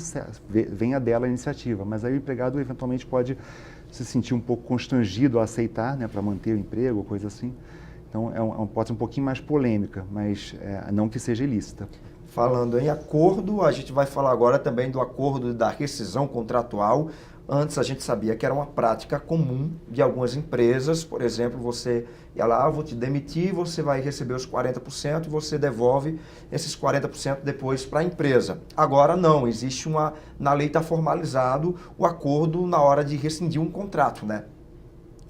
venha dela a iniciativa, mas aí o empregado eventualmente pode se sentir um pouco constrangido a aceitar, né, para manter o emprego, coisa assim. Então, pode ser um pouquinho mais polêmica, mas não que seja ilícita. Falando em acordo, a gente vai falar agora também do acordo da rescisão contratual. Antes a gente sabia que era uma prática comum de algumas empresas. Por exemplo, você ia lá, vou te demitir, você vai receber os 40% e você devolve esses 40% depois para a empresa. Agora não, existe na lei está formalizado o acordo na hora de rescindir um contrato, né?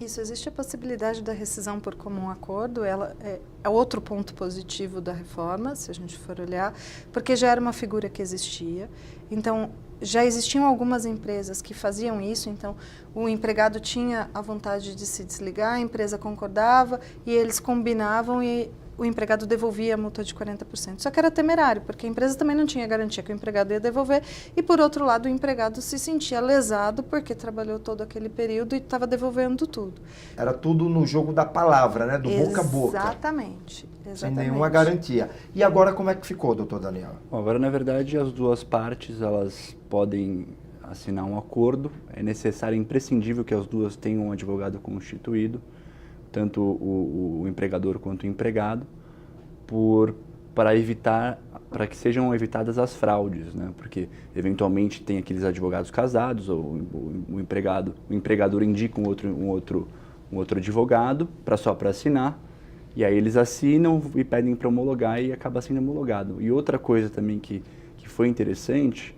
Isso, existe a possibilidade da rescisão por comum acordo, ela é outro ponto positivo da reforma, se a gente for olhar, porque já era uma figura que existia. Então, já existiam algumas empresas que faziam isso, então o empregado tinha a vontade de se desligar, a empresa concordava e eles combinavam e o empregado devolvia a multa de 40%. Só que era temerário, porque a empresa também não tinha garantia que o empregado ia devolver e, por outro lado, o empregado se sentia lesado porque trabalhou todo aquele período e estava devolvendo tudo. Era tudo no jogo da palavra, né? Do boca a boca. Exatamente. Exatamente. Sem nenhuma garantia. E agora como é que ficou, doutor Daniel? Bom, agora, na verdade, as duas partes elas podem assinar um acordo. É necessário, imprescindível que as duas tenham um advogado constituído, tanto o empregador quanto o empregado, para que sejam evitadas as fraudes, né? Porque eventualmente tem aqueles advogados casados, ou o empregador indica um outro advogado só para assinar, e aí eles assinam e pedem para homologar e acaba sendo homologado. E outra coisa também que foi interessante,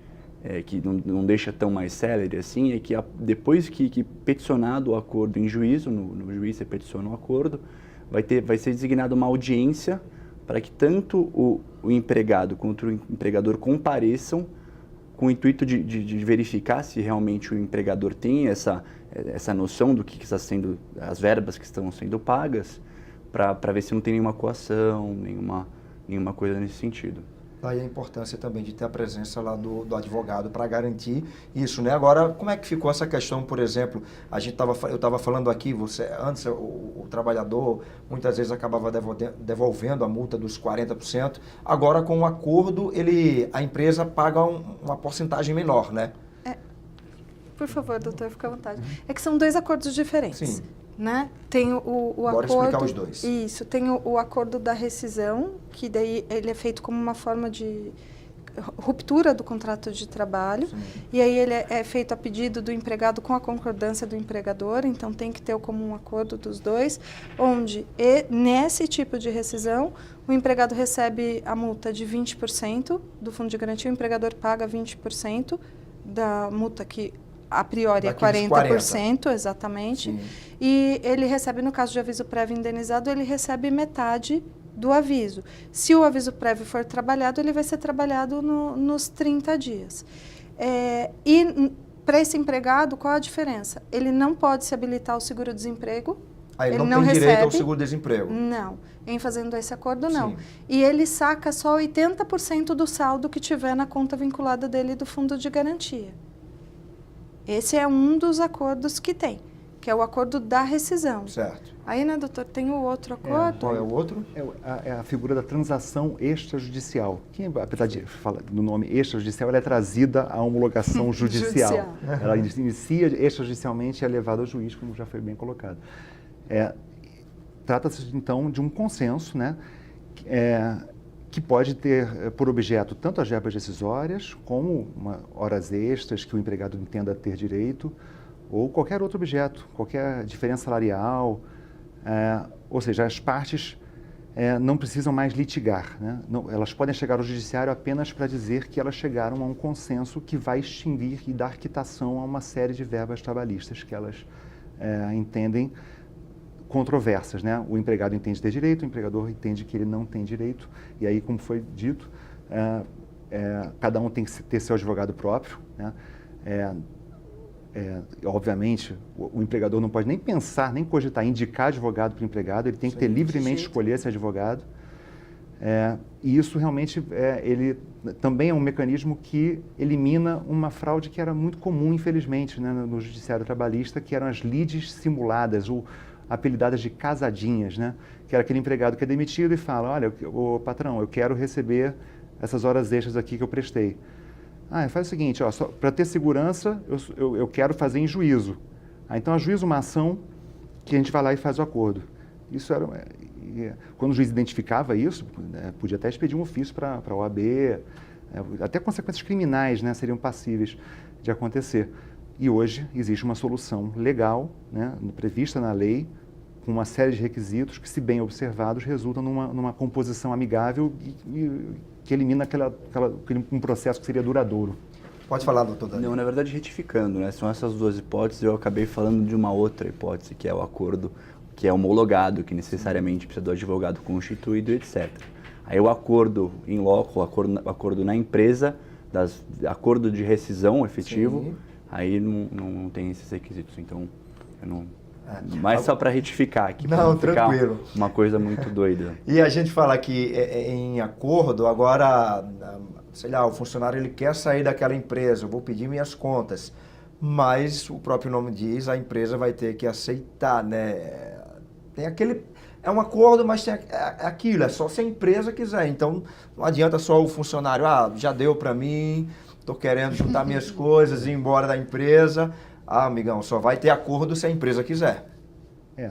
que não deixa tão mais célere assim, é que depois que peticionado o acordo em juízo, no juiz você peticiona o acordo, vai ser designada uma audiência para que tanto o empregado quanto o empregador compareçam com o intuito de verificar se realmente o empregador tem essa noção do que está sendo, as verbas que estão sendo pagas, para ver se não tem nenhuma coação, nenhuma coisa nesse sentido. Daí a importância também de ter a presença lá do advogado para garantir isso, né? Agora, como é que ficou essa questão, por exemplo, eu estava falando aqui, antes o trabalhador muitas vezes acabava devolvendo a multa dos 40%, agora com o acordo a empresa paga uma porcentagem menor, né? Por favor, doutor, fica à vontade. É que são dois acordos diferentes. Sim. Né? Tem o Bora acordo... explicar os dois. Isso, tem o acordo da rescisão, que daí ele é feito como uma forma de ruptura do contrato de trabalho. Sim. E aí ele é feito a pedido do empregado com a concordância do empregador, então tem que ter como um acordo dos dois, onde nesse tipo de rescisão o empregado recebe a multa de 20% do fundo de garantia, o empregador paga 20% da multa que a priori é 40%, exatamente. Sim. E ele recebe, no caso de aviso prévio indenizado, ele recebe metade do aviso. Se o aviso prévio for trabalhado, ele vai ser trabalhado nos 30 dias. E para esse empregado, qual a diferença? Ele não pode se habilitar ao seguro-desemprego. Ele não tem direito ao seguro-desemprego? Não. Em fazendo esse acordo, não. Sim. E ele saca só 80% do saldo que tiver na conta vinculada dele do fundo de garantia. Esse é um dos acordos que tem, que é o acordo da rescisão. Certo. Aí, né, doutor, tem o outro acordo. Qual é o outro? É a figura da transação extrajudicial, que, apesar de falar do nome extrajudicial, ela é trazida à homologação judicial. Ela inicia extrajudicialmente e é levada ao juiz, como já foi bem colocado. Trata-se, então, de um consenso, né, que pode ter por objeto tanto as verbas decisórias, como horas extras que o empregado entenda ter direito, ou qualquer outro objeto, qualquer diferença salarial, ou seja, as partes não precisam mais litigar, né? Não, elas podem chegar ao judiciário apenas para dizer que elas chegaram a um consenso que vai extinguir e dar quitação a uma série de verbas trabalhistas que elas entendem controversas, né? O empregado entende ter direito, o empregador entende que ele não tem direito, e aí, como foi dito, cada um tem que ter seu advogado próprio, né? Obviamente, o empregador não pode nem pensar, nem cogitar, indicar advogado para o empregado, ele tem que ter livremente escolher esse advogado. E isso realmente ele também é um mecanismo que elimina uma fraude que era muito comum, infelizmente, né, no judiciário trabalhista, que eram as lides simuladas, ou apelidadas de casadinhas, né? Que era aquele empregado que é demitido e fala, olha, patrão, eu quero receber essas horas extras aqui que eu prestei. Faz o seguinte, para ter segurança, eu quero fazer em juízo. Então, ajuiza uma ação que a gente vai lá e faz o acordo. Isso era... Quando o juiz identificava isso, podia até expedir um ofício para a OAB, até consequências criminais, né, seriam passíveis de acontecer. E hoje existe uma solução legal, né, prevista na lei, com uma série de requisitos que, se bem observados, resultam numa composição amigável e que elimina um processo que seria duradouro. Pode falar, doutor Daniel. Não, na verdade, retificando, né? São essas duas hipóteses, eu acabei falando de uma outra hipótese, que é o acordo que é homologado, que necessariamente precisa do advogado constituído, etc. Aí o acordo em loco, o acordo na empresa, acordo de rescisão efetivo, sim, aí não tem esses requisitos, então eu não... Mas só para retificar aqui, para não ficar tranquilo, uma coisa muito doida. E a gente fala que em acordo, agora, sei lá, o funcionário ele quer sair daquela empresa, eu vou pedir minhas contas, mas o próprio nome diz, a empresa vai ter que aceitar, né? Tem é um acordo, mas tem aquilo, é só se a empresa quiser. Então, não adianta só o funcionário, já deu para mim, estou querendo juntar minhas coisas e ir embora da empresa. Amigão, só vai ter acordo se a empresa quiser.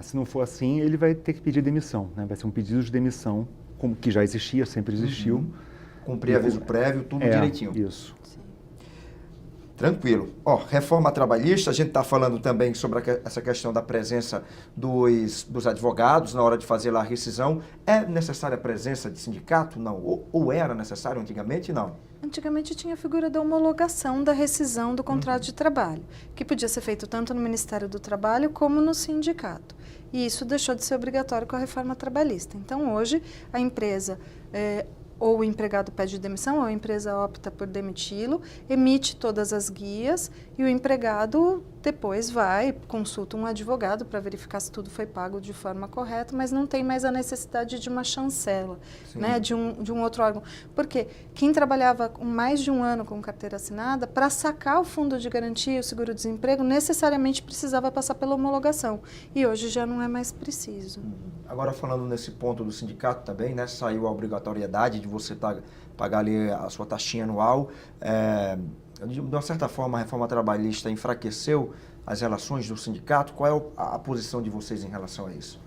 Se não for assim, ele vai ter que pedir demissão, né? Vai ser um pedido de demissão, como que já existia, sempre existiu. Cumprir aviso prévio, tudo direitinho. Isso. Tranquilo. Reforma trabalhista, a gente está falando também sobre essa questão da presença dos advogados na hora de fazer lá a rescisão. É necessária a presença de sindicato? Não. Ou era necessário antigamente? Não. Antigamente tinha a figura da homologação da rescisão do contrato de trabalho, que podia ser feito tanto no Ministério do Trabalho como no sindicato. E isso deixou de ser obrigatório com a reforma trabalhista. Então, hoje, a empresa, ou o empregado pede demissão, ou a empresa opta por demiti-lo, emite todas as guias e o empregado depois vai, consulta um advogado para verificar se tudo foi pago de forma correta, mas não tem mais a necessidade de uma chancela, né, de um outro órgão. Porque quem trabalhava mais de um ano com carteira assinada, para sacar o fundo de garantia e o seguro-desemprego, necessariamente precisava passar pela homologação. E hoje já não é mais preciso. Agora, falando nesse ponto do sindicato também, né, saiu a obrigatoriedade de você pagar ali a sua taxinha anual. De uma certa forma, a reforma trabalhista enfraqueceu as relações do sindicato. Qual é a posição de vocês em relação a isso?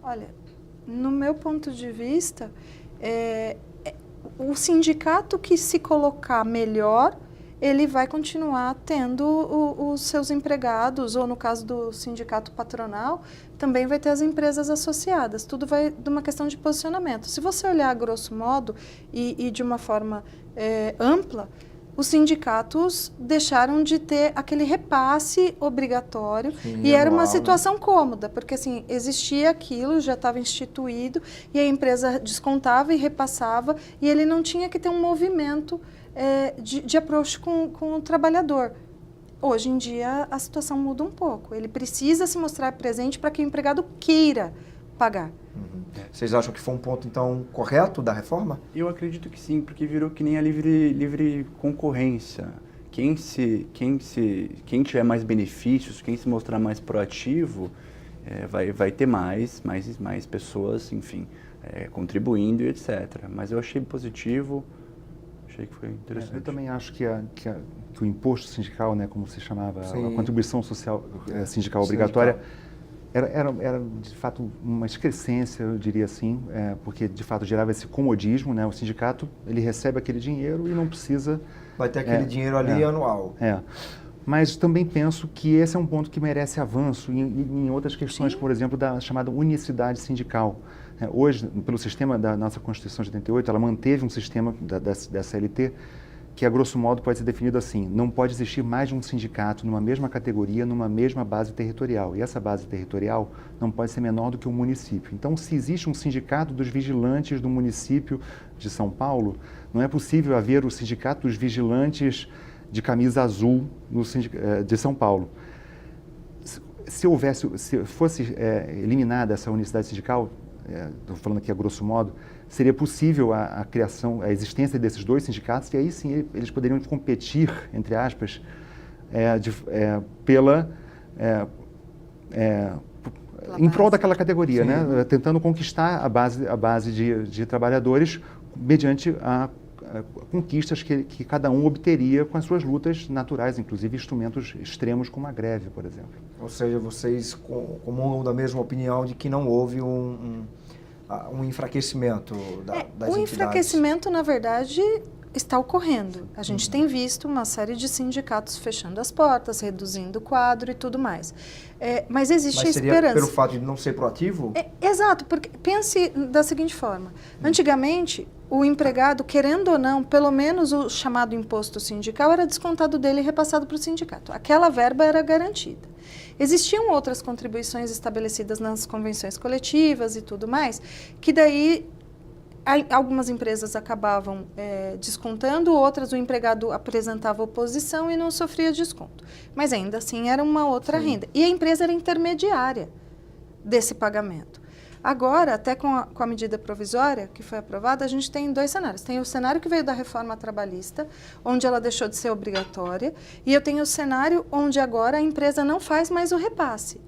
Olha, no meu ponto de vista, o sindicato que se colocar melhor, ele vai continuar tendo os seus empregados, ou no caso do sindicato patronal, também vai ter as empresas associadas. Tudo vai de uma questão de posicionamento. Se você olhar a grosso modo e de uma forma ampla, os sindicatos deixaram de ter aquele repasse obrigatório. Sim, e era uma anual, situação cômoda, porque assim, existia aquilo, já estava instituído, e a empresa descontava e repassava, e ele não tinha que ter um movimento de approach com o trabalhador. Hoje em dia, a situação muda um pouco. Ele precisa se mostrar presente para que o empregado queira pagar. Vocês acham que foi um ponto, então, correto da reforma? Eu acredito que sim, porque virou que nem a livre concorrência. Quem tiver mais benefícios, quem se mostrar mais proativo, vai ter mais pessoas, enfim, contribuindo e etc. Mas eu achei positivo, achei que foi interessante. Eu também acho que o imposto sindical, né, como se chamava, a contribuição social sindical obrigatória, era de fato uma excrescência, eu diria assim, porque de fato gerava esse comodismo, né? O sindicato, ele recebe aquele dinheiro e não precisa... Vai ter aquele dinheiro ali anual. Mas também penso que esse é um ponto que merece avanço em outras questões, por exemplo, da chamada unicidade sindical. Hoje, pelo sistema da nossa Constituição de 88, ela manteve um sistema da CLT que, a grosso modo, pode ser definido assim: não pode existir mais de um sindicato numa mesma categoria, numa mesma base territorial. E essa base territorial não pode ser menor do que um município. Então, se existe um sindicato dos vigilantes do município de São Paulo, não é possível haver o sindicato dos vigilantes de camisa azul de São Paulo. Se fosse eliminada essa unicidade sindical, estou falando aqui a grosso modo, seria possível a existência desses dois sindicatos, e aí sim eles poderiam competir, entre aspas, em prol daquela categoria, né? Tentando conquistar a base de trabalhadores mediante conquistas que cada um obteria com as suas lutas naturais, inclusive instrumentos extremos como a greve, por exemplo. Ou seja, vocês comungam da mesma opinião de que não houve um enfraquecimento das entidades? O enfraquecimento, na verdade, está ocorrendo. A gente tem visto uma série de sindicatos fechando as portas, reduzindo o quadro e tudo mais. Mas existe a esperança. Mas seria pelo fato de não ser proativo? Exato, porque pense da seguinte forma. Antigamente, o empregado, querendo ou não, pelo menos o chamado imposto sindical era descontado dele e repassado para o sindicato. Aquela verba era garantida. Existiam outras contribuições estabelecidas nas convenções coletivas e tudo mais, que daí algumas empresas acabavam descontando, outras o empregado apresentava oposição e não sofria desconto. Mas ainda assim era uma outra renda. E a empresa era intermediária desse pagamento. Agora, até com a medida provisória que foi aprovada, a gente tem dois cenários. Tem o cenário que veio da reforma trabalhista, onde ela deixou de ser obrigatória, e eu tenho o cenário onde agora a empresa não faz mais o repasse.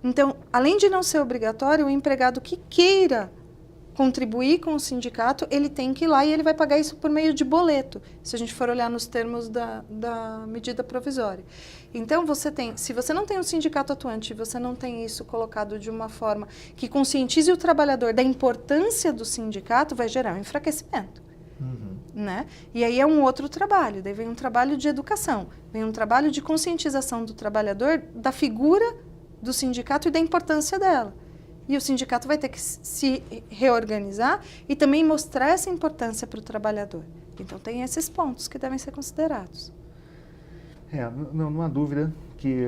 Então, além de não ser obrigatório, o empregado que queira contribuir com o sindicato, ele tem que ir lá e ele vai pagar isso por meio de boleto, se a gente for olhar nos termos da medida provisória. Então, se você não tem um sindicato atuante, você não tem isso colocado de uma forma que conscientize o trabalhador da importância do sindicato, vai gerar um enfraquecimento. Né? E aí é um outro trabalho, daí vem um trabalho de educação, vem um trabalho de conscientização do trabalhador da figura do sindicato e da importância dela. E o sindicato vai ter que se reorganizar e também mostrar essa importância para o trabalhador. Então tem esses pontos que devem ser considerados. Não há dúvida que,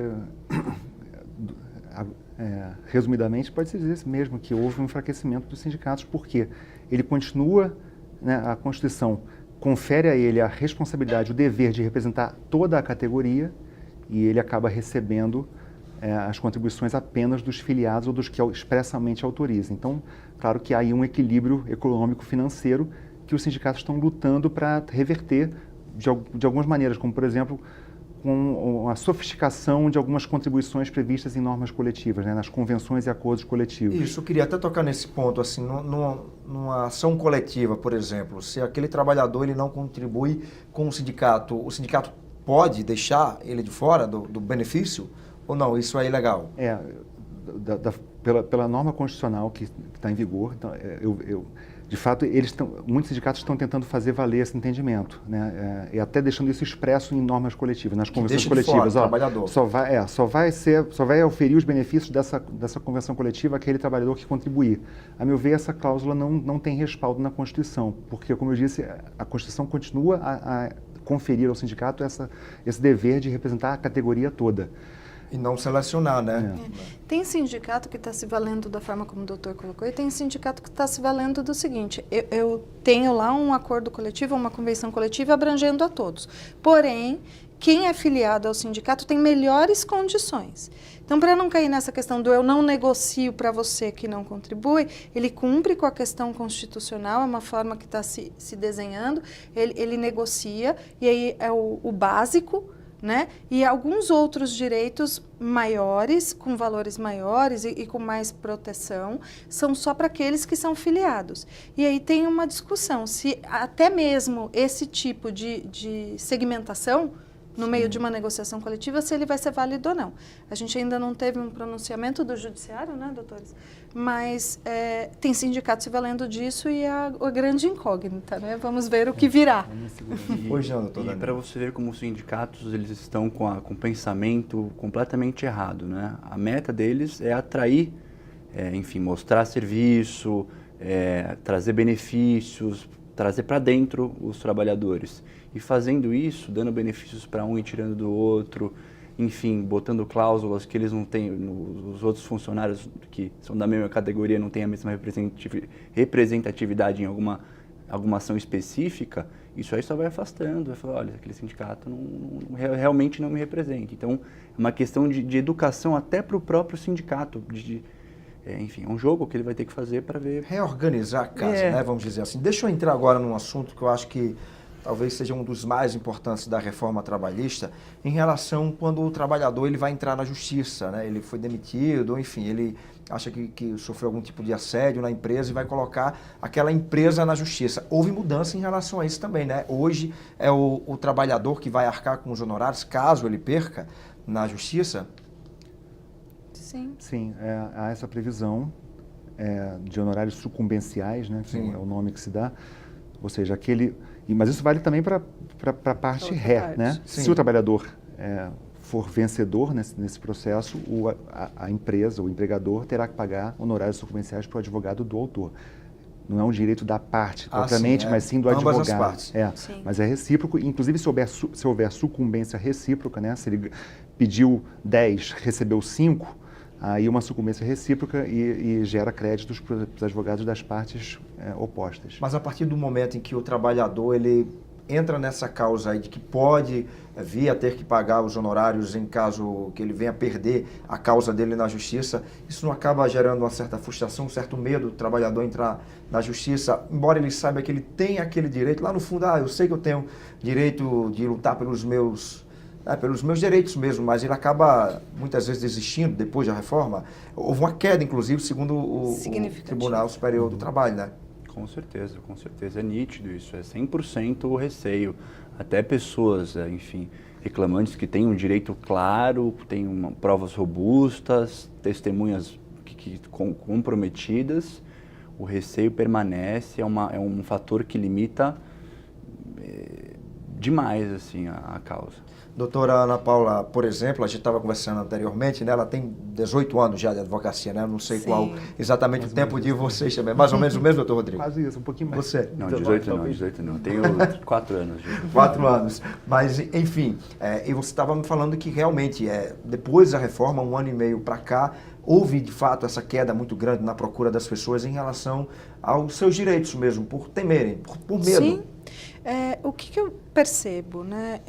resumidamente, pode-se dizer mesmo que houve um enfraquecimento dos sindicatos, porque ele continua, né, a Constituição confere a ele a responsabilidade, o dever de representar toda a categoria, e ele acaba recebendo as contribuições apenas dos filiados ou dos que expressamente autorizam. Então, claro que há aí um equilíbrio econômico-financeiro que os sindicatos estão lutando para reverter de algumas maneiras, como, por exemplo, com a sofisticação de algumas contribuições previstas em normas coletivas, né, nas convenções e acordos coletivos. Isso, eu queria até tocar nesse ponto, assim, numa ação coletiva, por exemplo, se aquele trabalhador ele não contribui com o sindicato pode deixar ele de fora do benefício ou não? Isso é ilegal? Pela norma constitucional que está em vigor, então, de fato, muitos sindicatos estão tentando fazer valer esse entendimento, né? E até deixando isso expresso em normas coletivas, nas convenções coletivas. Trabalhador. Só vai oferir os benefícios dessa convenção coletiva àquele trabalhador que contribuir. A meu ver, essa cláusula não tem respaldo na Constituição, porque, como eu disse, a Constituição continua a conferir ao sindicato esse dever de representar a categoria toda. E não selecionar, né? Tem sindicato que está se valendo da forma como o doutor colocou, e tem sindicato que está se valendo do seguinte: eu tenho lá um acordo coletivo, uma convenção coletiva abrangendo a todos. Porém, quem é filiado ao sindicato tem melhores condições. Então, para não cair nessa questão do eu não negocio para você que não contribui, ele cumpre com a questão constitucional, é uma forma que está se desenhando, ele negocia, e aí é o básico, né? E alguns outros direitos maiores, com valores maiores e com mais proteção, são só para aqueles que são filiados. E aí tem uma discussão, se até mesmo esse tipo de segmentação, no meio de uma negociação coletiva, se ele vai ser válido ou não. A gente ainda não teve um pronunciamento do judiciário, né, doutores? Mas tem sindicato se valendo disso e a grande incógnita, né? Vamos ver o que virá. E para você ver como os sindicatos eles estão com o pensamento completamente errado, né? A meta deles é atrair, enfim, mostrar serviço, trazer benefícios, trazer para dentro os trabalhadores. E fazendo isso, dando benefícios para um e tirando do outro, enfim, botando cláusulas que eles não têm, os outros funcionários que são da mesma categoria não têm a mesma representatividade em alguma ação específica, isso aí só vai afastando, vai falar, olha, aquele sindicato realmente não me representa. Então, é uma questão de educação até para o próprio sindicato, enfim, é um jogo que ele vai ter que fazer para ver... Reorganizar a casa, né, vamos dizer assim. Deixa eu entrar agora num assunto que eu acho que talvez seja um dos mais importantes da reforma trabalhista, em relação quando o trabalhador ele vai entrar na justiça, né? Ele foi demitido, enfim, ele acha que sofreu algum tipo de assédio na empresa e vai colocar aquela empresa na justiça. Houve mudança em relação a isso também, né? Hoje é o trabalhador que vai arcar com os honorários, caso ele perca na justiça? Sim, há essa previsão de honorários sucumbenciais, né, que é o nome que se dá, ou seja, mas isso vale também para a parte ré, né? Se o trabalhador for vencedor nesse processo, a empresa, o empregador, terá que pagar honorários sucumbenciais para o advogado do autor. Não é um direito da parte propriamente, mas sim do advogado. Ambas as partes. Mas é recíproco, inclusive se houver sucumbência recíproca, né? Se ele pediu 10, recebeu 5, aí uma sucumbência recíproca e gera créditos para os advogados das partes opostas. Mas a partir do momento em que o trabalhador ele entra nessa causa aí de que pode vir a ter que pagar os honorários em caso que ele venha perder a causa dele na justiça, isso não acaba gerando uma certa frustração, um certo medo do trabalhador entrar na justiça, embora ele saiba que ele tem aquele direito, lá no fundo, eu sei que eu tenho direito de lutar pelos meus pelos meus direitos mesmo, mas ele acaba muitas vezes desistindo depois da reforma. Houve uma queda, inclusive, segundo o Tribunal Superior do Trabalho, né? Com certeza, com certeza. É nítido isso, é 100% o receio. Até pessoas, enfim, reclamantes que têm um direito claro, têm provas robustas, testemunhas comprometidas, o receio permanece, é um fator que limita demais assim, a causa. Doutora Ana Paula, por exemplo, a gente estava conversando anteriormente, né? Ela tem 18 anos já de advocacia, né? Eu não sei qual exatamente o tempo de vocês também. Mais ou menos o mesmo, doutor Rodrigo? Quase isso, um pouquinho mais. Você? Não, 18 não. Tenho 4 anos. 4 anos. Mas, enfim, e você estava me falando que realmente, depois da reforma, 1 ano e meio para cá, houve, de fato, essa queda muito grande na procura das pessoas em relação aos seus direitos mesmo, por temerem, por medo. Sim. O que eu percebo, né?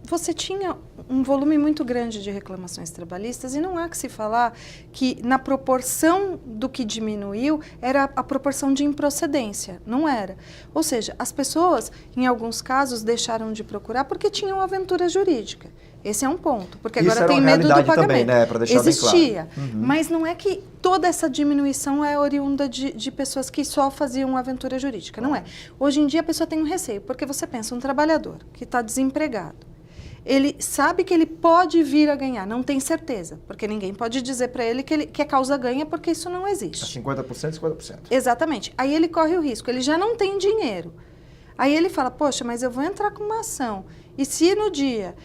Você tinha um volume muito grande de reclamações trabalhistas e não há que se falar que na proporção do que diminuiu era a proporção de improcedência, não era. Ou seja, as pessoas, em alguns casos, deixaram de procurar porque tinham aventura jurídica. Esse é um ponto, porque Isso agora era tem uma medo do realidade pagamento. também, né? Para deixar Existia, bem claro. mas não é que toda essa diminuição é oriunda de pessoas que só faziam aventura jurídica, não é. Hoje em dia a pessoa tem um receio, porque você pensa, um trabalhador que está desempregado, ele sabe que ele pode vir a ganhar, não tem certeza, porque ninguém pode dizer para ele que a causa ganha, porque isso não existe. 50%, 50%. Exatamente. Aí ele corre o risco, ele já não tem dinheiro. Aí ele fala, poxa, mas eu vou entrar com uma ação. E se no dia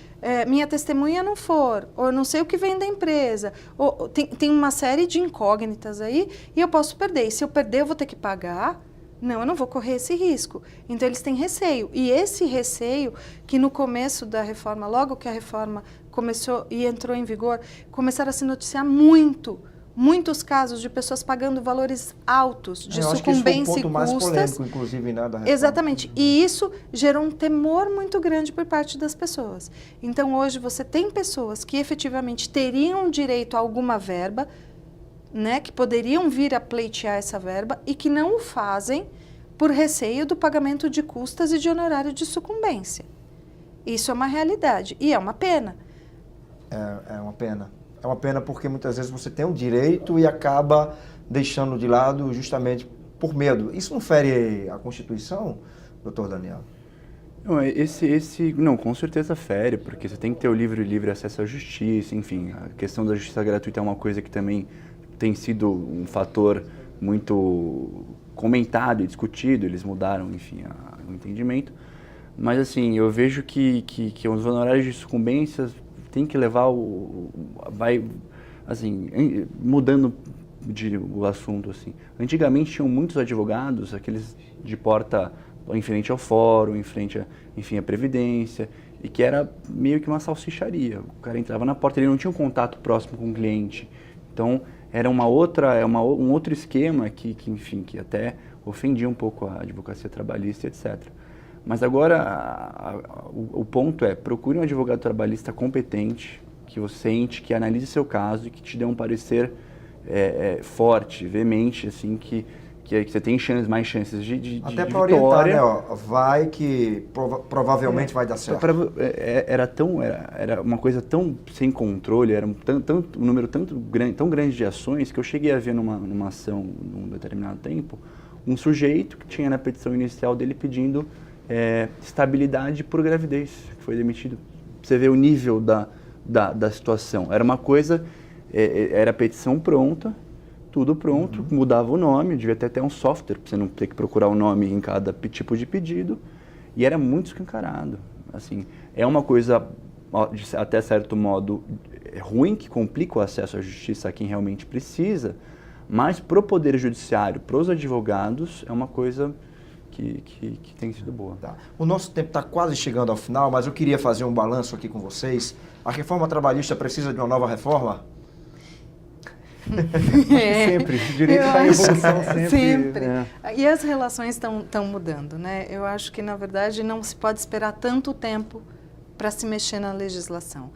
minha testemunha não for, ou não sei o que vem da empresa, ou tem uma série de incógnitas aí, e eu posso perder. E se eu perder, eu vou ter que pagar? Não, eu não vou correr esse risco. Então, eles têm receio. E esse receio, que no começo da reforma, logo que a reforma começou e entrou em vigor, começaram a se noticiar muitos casos de pessoas pagando valores altos de sucumbência e custas. Eu acho que esse foi o ponto mais polêmico, inclusive, né, da reforma. Exatamente. E isso gerou um temor muito grande por parte das pessoas. Então, hoje, você tem pessoas que efetivamente teriam direito a alguma verba, né, que poderiam vir a pleitear essa verba e que não o fazem por receio do pagamento de custas e de honorário de sucumbência. Isso é uma realidade e é uma pena. É uma pena. É uma pena porque muitas vezes você tem um direito e acaba deixando de lado justamente por medo. Isso não fere a Constituição, doutor Daniel? Não, não, com certeza fere, porque você tem que ter o livre acesso à justiça, enfim, a questão da justiça gratuita é uma coisa que também tem sido um fator muito comentado e discutido, eles mudaram, enfim, o entendimento. Mas, assim, eu vejo que os honorários de sucumbência tem que levar vai, assim, mudando o assunto, assim. Antigamente tinham muitos advogados, aqueles de porta em frente ao fórum, em frente, enfim, à Previdência, e que era meio que uma salsicharia. O cara entrava na porta, ele não tinha um contato próximo com o cliente. Então, era um outro esquema enfim, que até ofendia um pouco a advocacia trabalhista, etc. Mas agora, o ponto é, procure um advogado trabalhista competente, que você sente, que analise seu caso e que te dê um parecer forte, veemente, assim, que você tem mais chances de até para vitória. Orientar, né? Ó, vai que provavelmente vai dar certo. Era uma coisa tão sem controle, era um número tão grande de ações que eu cheguei a ver numa ação, num determinado tempo, um sujeito que tinha na petição inicial dele pedindo estabilidade por gravidez, que foi demitido. Você vê o nível da situação. Era uma coisa, era a petição pronta, tudo pronto, mudava o nome, devia ter até um software para você não ter que procurar o nome em cada tipo de pedido, e era muito escancarado. Assim, é uma coisa, até certo modo, ruim, que complica o acesso à justiça a quem realmente precisa, mas para o Poder Judiciário, para os advogados, é uma coisa que tem sido boa. Tá. O nosso tempo está quase chegando ao final, mas eu queria fazer um balanço aqui com vocês. A reforma trabalhista precisa de uma nova reforma? Sempre. O direito está em evolução sempre. E as relações estão mudando, né? Eu acho que, na verdade, não se pode esperar tanto tempo para se mexer na legislação.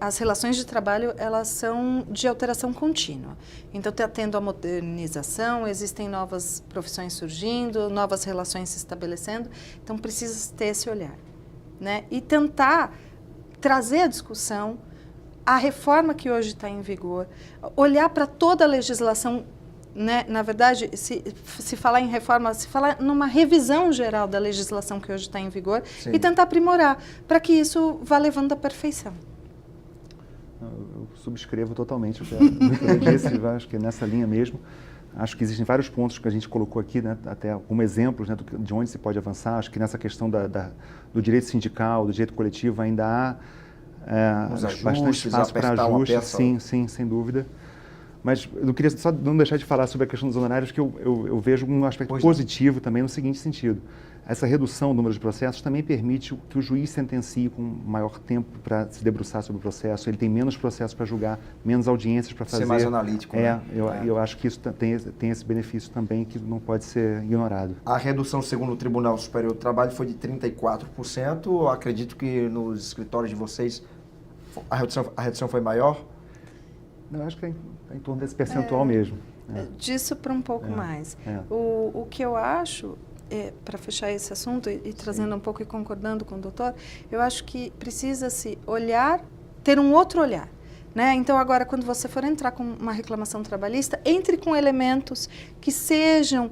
As relações de trabalho, elas são de alteração contínua. Então, está tendo a modernização, existem novas profissões surgindo, novas relações se estabelecendo. Então, precisa ter esse olhar, né? E tentar trazer a discussão, a reforma que hoje está em vigor, olhar para toda a legislação, né? Na verdade, se falar em reforma, se falar numa revisão geral da legislação que hoje está em vigor Sim. e tentar aprimorar, para que isso vá levando à perfeição. Eu subscrevo totalmente o que eu disse, eu acho que é nessa linha mesmo. Acho que existem vários pontos que a gente colocou aqui, né, até como exemplos, né, de onde se pode avançar. Acho que nessa questão do direito sindical, do direito coletivo, ainda há bastante espaço para ajustes, sim, sem dúvida. Mas eu queria só não deixar de falar sobre a questão dos honorários, que eu vejo um aspecto positivo também no seguinte sentido. Essa redução do número de processos também permite que o juiz sentencie com maior tempo para se debruçar sobre o processo. Ele tem menos processos para julgar, menos audiências para fazer. Ser mais analítico. Né? Eu acho que isso tem esse benefício também que não pode ser ignorado. A redução, segundo o Tribunal Superior do Trabalho, foi de 34%. Eu acredito que nos escritórios de vocês a redução foi maior? Eu acho que está em torno desse percentual mesmo. Disso para um pouco mais. O que eu acho, para fechar esse assunto e trazendo um pouco e concordando com o doutor, eu acho que precisa-se olhar, ter um outro olhar. Né? Então, agora, quando você for entrar com uma reclamação trabalhista, entre com elementos que sejam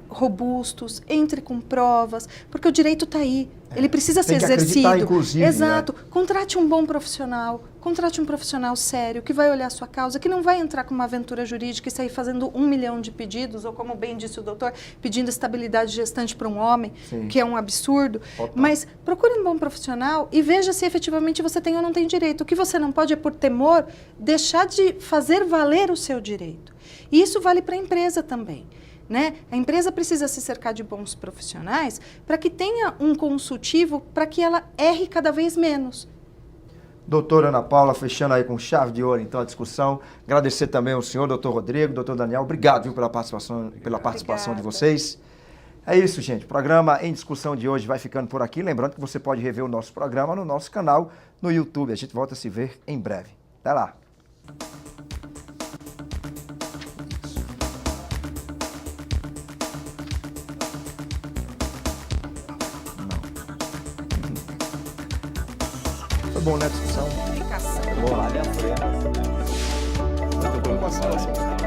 robustos, entre com provas, porque o direito está aí, ele precisa ser exercido. Inclusive, exato. Né? Contrate um bom profissional, contrate um profissional sério, que vai olhar a sua causa, que não vai entrar com uma aventura jurídica e sair fazendo 1 milhão de pedidos, ou como bem disse o doutor, pedindo estabilidade gestante para um homem, Sim. que é um absurdo. Total. Mas procure um bom profissional e veja se efetivamente você tem ou não tem direito. O que você não pode é, por temor, deixar de fazer valer o seu direito. E isso vale para a empresa também. Né? A empresa precisa se cercar de bons profissionais para que tenha um consultivo para que ela erre cada vez menos. Doutora Ana Paula, fechando aí com chave de ouro, então, a discussão. Agradecer também ao senhor, doutor Rodrigo, doutor Daniel. Obrigado, viu, pela participação de vocês. É isso, gente. O programa Em Discussão de hoje vai ficando por aqui. Lembrando que você pode rever o nosso programa no nosso canal no YouTube. A gente volta a se ver em breve. Até lá. Foi bom, né, a discussão? Comunicação. Boa. Vale a pena. Muito bom.